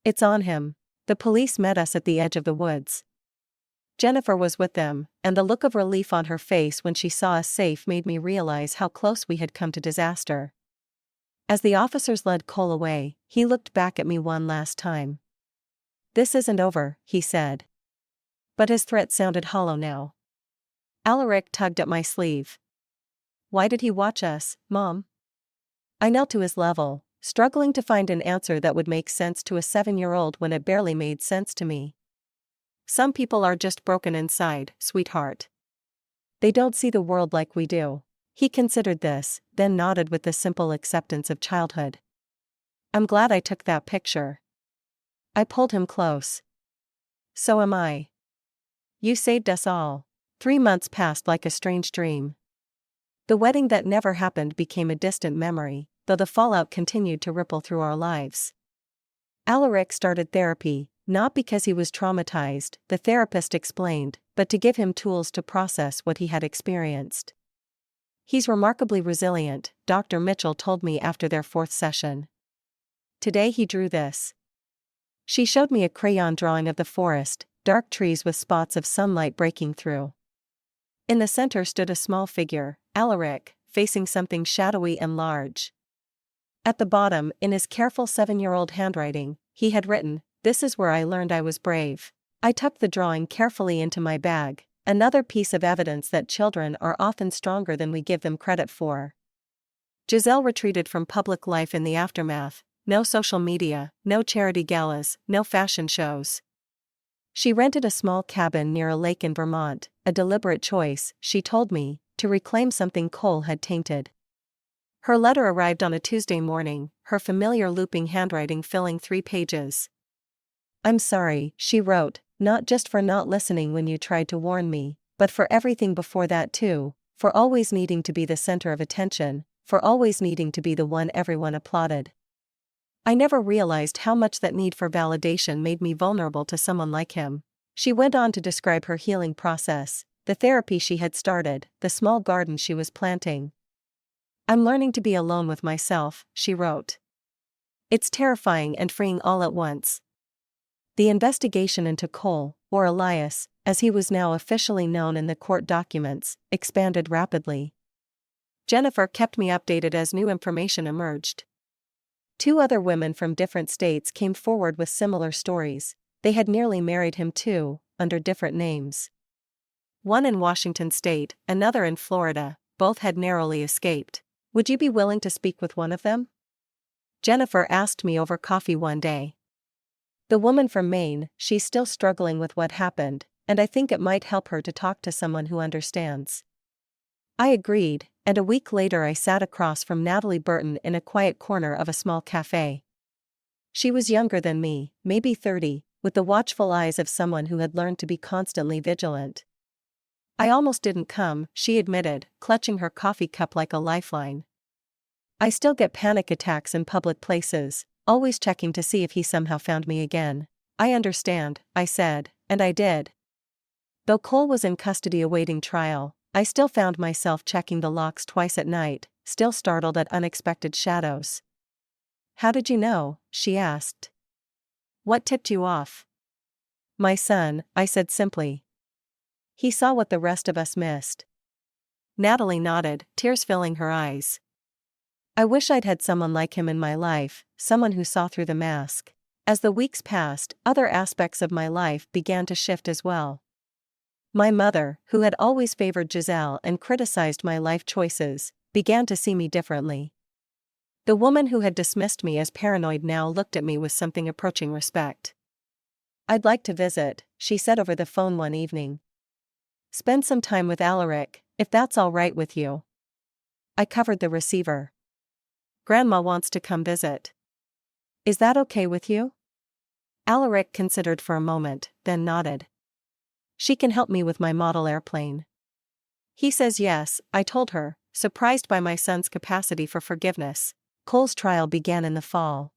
It's on him." The police met us at the edge of the woods. Jennifer was with them, and the look of relief on her face when she saw us safe made me realize how close we had come to disaster. As the officers led Cole away, he looked back at me one last time. "This isn't over," he said. But his threat sounded hollow now. Alaric tugged at my sleeve. "Why did he watch us, Mom?" I knelt to his level, struggling to find an answer that would make sense to a 7-year-old when it barely made sense to me. "Some people are just broken inside, sweetheart. They don't see the world like we do." He considered this, then nodded with the simple acceptance of childhood. "I'm glad I took that picture." I pulled him close. "So am I. You saved us all." 3 months passed like a strange dream. The wedding that never happened became a distant memory, though the fallout continued to ripple through our lives. Alaric started therapy, not because he was traumatized, the therapist explained, but to give him tools to process what he had experienced. He's remarkably resilient, Dr. Mitchell told me after their fourth session. Today he drew this. She showed me a crayon drawing of the forest, dark trees with spots of sunlight breaking through. In the center stood a small figure, Alaric, facing something shadowy and large. At the bottom, in his careful 7-year-old handwriting, he had written, "This is where I learned I was brave." I tucked the drawing carefully into my bag, another piece of evidence that children are often stronger than we give them credit for. Giselle retreated from public life in the aftermath. No social media, no charity galas, no fashion shows. She rented a small cabin near a lake in Vermont, a deliberate choice, she told me, to reclaim something Cole had tainted. Her letter arrived on a Tuesday morning, her familiar looping handwriting filling 3 pages. "I'm sorry," she wrote, "not just for not listening when you tried to warn me, but for everything before that too, for always needing to be the center of attention, for always needing to be the one everyone applauded. I never realized how much that need for validation made me vulnerable to someone like him." She went on to describe her healing process, the therapy she had started, the small garden she was planting. "I'm learning to be alone with myself," she wrote. "It's terrifying and freeing all at once." The investigation into Cole, or Elias, as he was now officially known in the court documents, expanded rapidly. Jennifer kept me updated as new information emerged. 2 other women from different states came forward with similar stories. They had nearly married him too, under different names. One in Washington state, another in Florida, both had narrowly escaped. "Would you be willing to speak with one of them?" Jennifer asked me over coffee one day. "The woman from Maine, she's still struggling with what happened, and I think it might help her to talk to someone who understands." I agreed, and a week later I sat across from Natalie Burton in a quiet corner of a small cafe. She was younger than me, maybe 30, with the watchful eyes of someone who had learned to be constantly vigilant. "I almost didn't come," she admitted, clutching her coffee cup like a lifeline. "I still get panic attacks in public places, always checking to see if he somehow found me again." "I understand," I said, and I did. Though Cole was in custody awaiting trial, I still found myself checking the locks twice at night, still startled at unexpected shadows. "How did you know?" she asked. "What tipped you off?" "My son," I said simply. "He saw what the rest of us missed." Natalie nodded, tears filling her eyes. "I wish I'd had someone like him in my life, someone who saw through the mask." As the weeks passed, other aspects of my life began to shift as well. My mother, who had always favored Giselle and criticized my life choices, began to see me differently. The woman who had dismissed me as paranoid now looked at me with something approaching respect. "I'd like to visit," she said over the phone one evening. "Spend some time with Alaric, if that's all right with you." I covered the receiver. "Grandma wants to come visit. Is that okay with you?" Alaric considered for a moment, then nodded. "She can help me with my model airplane." "He says yes," I told her, surprised by my son's capacity for forgiveness. Cole's trial began in the fall.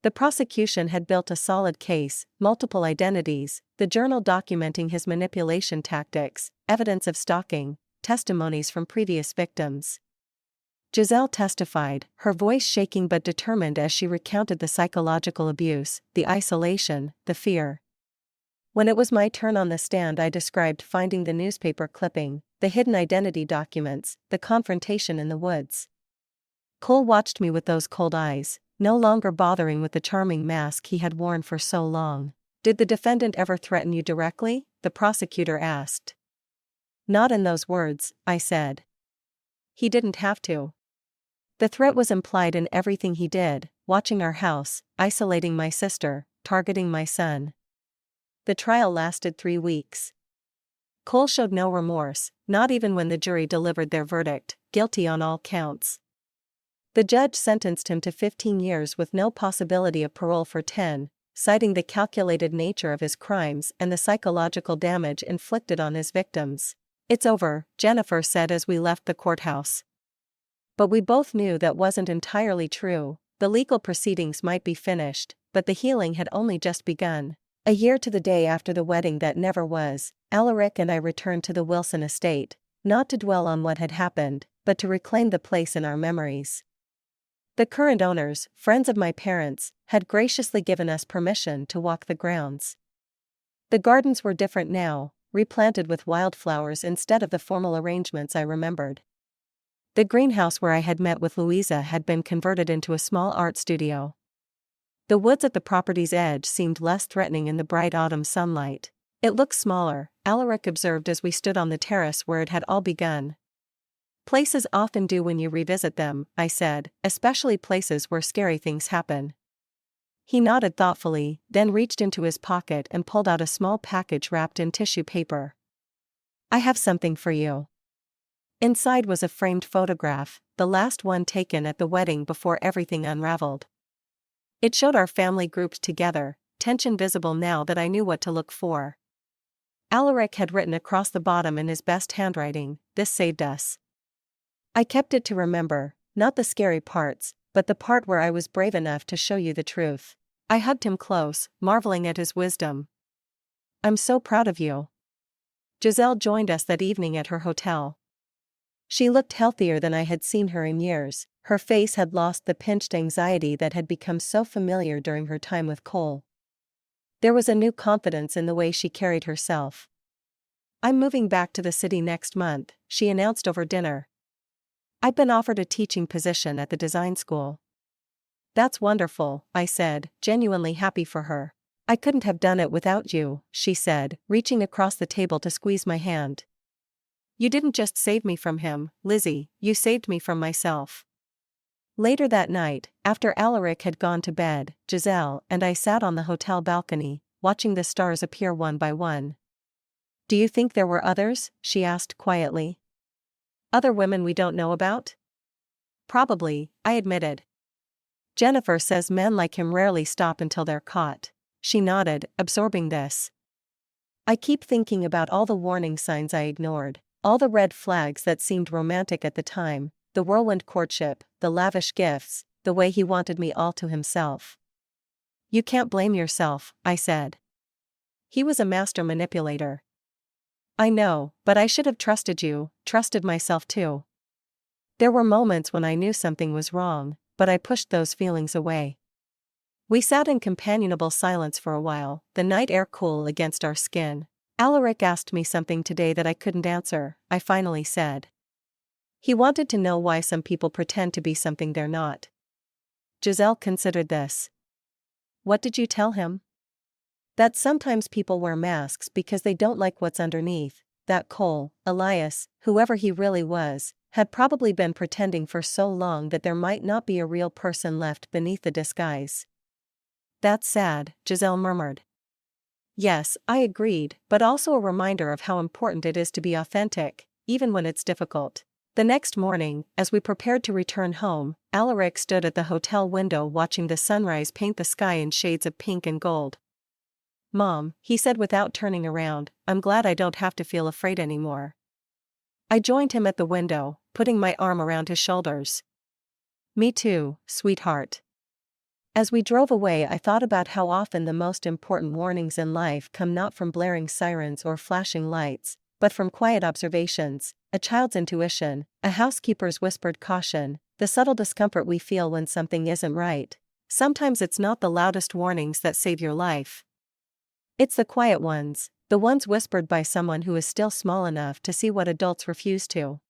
The prosecution had built a solid case, multiple identities, the journal documenting his manipulation tactics, evidence of stalking, testimonies from previous victims. Giselle testified, her voice shaking but determined as she recounted the psychological abuse, the isolation, the fear. When it was my turn on the stand, I described finding the newspaper clipping, the hidden identity documents, the confrontation in the woods. Cole watched me with those cold eyes, no longer bothering with the charming mask he had worn for so long. "Did the defendant ever threaten you directly?" the prosecutor asked. "Not in those words," I said. "He didn't have to. The threat was implied in everything he did, watching our house, isolating my sister, targeting my son." The trial lasted 3 weeks. Cole showed no remorse, not even when the jury delivered their verdict, guilty on all counts. The judge sentenced him to 15 years with no possibility of parole for 10, citing the calculated nature of his crimes and the psychological damage inflicted on his victims. "It's over," Jennifer said as we left the courthouse. But we both knew that wasn't entirely true. The legal proceedings might be finished, but the healing had only just begun. A year to the day after the wedding that never was, Alaric and I returned to the Wilson estate, not to dwell on what had happened, but to reclaim the place in our memories. The current owners, friends of my parents, had graciously given us permission to walk the grounds. The gardens were different now, replanted with wildflowers instead of the formal arrangements I remembered. The greenhouse where I had met with Louisa had been converted into a small art studio. The woods at the property's edge seemed less threatening in the bright autumn sunlight. "It looks smaller," Alaric observed as we stood on the terrace where it had all begun. "Places often do when you revisit them," I said, "especially places where scary things happen." He nodded thoughtfully, then reached into his pocket and pulled out a small package wrapped in tissue paper. "I have something for you." Inside was a framed photograph, the last one taken at the wedding before everything unraveled. It showed our family grouped together, tension visible now that I knew what to look for. Alaric had written across the bottom in his best handwriting, "This saved us." I kept it to remember, not the scary parts, but the part where I was brave enough to show you the truth. I hugged him close, marveling at his wisdom. "I'm so proud of you." Giselle joined us that evening at her hotel. She looked healthier than I had seen her in years. Her face had lost the pinched anxiety that had become so familiar during her time with Cole. There was a new confidence in the way she carried herself. "I'm moving back to the city next month," she announced over dinner. "I've been offered a teaching position at the design school." "That's wonderful," I said, genuinely happy for her. "I couldn't have done it without you," she said, reaching across the table to squeeze my hand. "You didn't just save me from him, Lizzie, you saved me from myself." Later that night, after Alaric had gone to bed, Giselle and I sat on the hotel balcony, watching the stars appear one by one. "Do you think there were others?" she asked quietly. "Other women we don't know about?" "Probably," I admitted. "Jennifer says men like him rarely stop until they're caught." She nodded, absorbing this. "I keep thinking about all the warning signs I ignored, all the red flags that seemed romantic at the time, the whirlwind courtship, the lavish gifts, the way he wanted me all to himself." "You can't blame yourself," I said. "He was a master manipulator." "I know, but I should have trusted you, trusted myself too." There were moments when I knew something was wrong, but I pushed those feelings away. We sat in companionable silence for a while, the night air cool against our skin. "Alaric asked me something today that I couldn't answer," I finally said. "He wanted to know why some people pretend to be something they're not." Giselle considered this. "What did you tell him?" "That sometimes people wear masks because they don't like what's underneath. That Cole, Elias, whoever he really was, had probably been pretending for so long that there might not be a real person left beneath the disguise." "That's sad," Giselle murmured. "Yes," I agreed, but also a reminder of how important it is to be authentic, even when it's difficult. The next morning, as we prepared to return home, Alaric stood at the hotel window watching the sunrise paint the sky in shades of pink and gold. "Mom," he said without turning around, "I'm glad I don't have to feel afraid anymore." I joined him at the window, putting my arm around his shoulders. "Me too, sweetheart." As we drove away, I thought about how often the most important warnings in life come not from blaring sirens or flashing lights, but from quiet observations, a child's intuition, a housekeeper's whispered caution, the subtle discomfort we feel when something isn't right. Sometimes it's not the loudest warnings that save your life. It's the quiet ones, the ones whispered by someone who is still small enough to see what adults refuse to.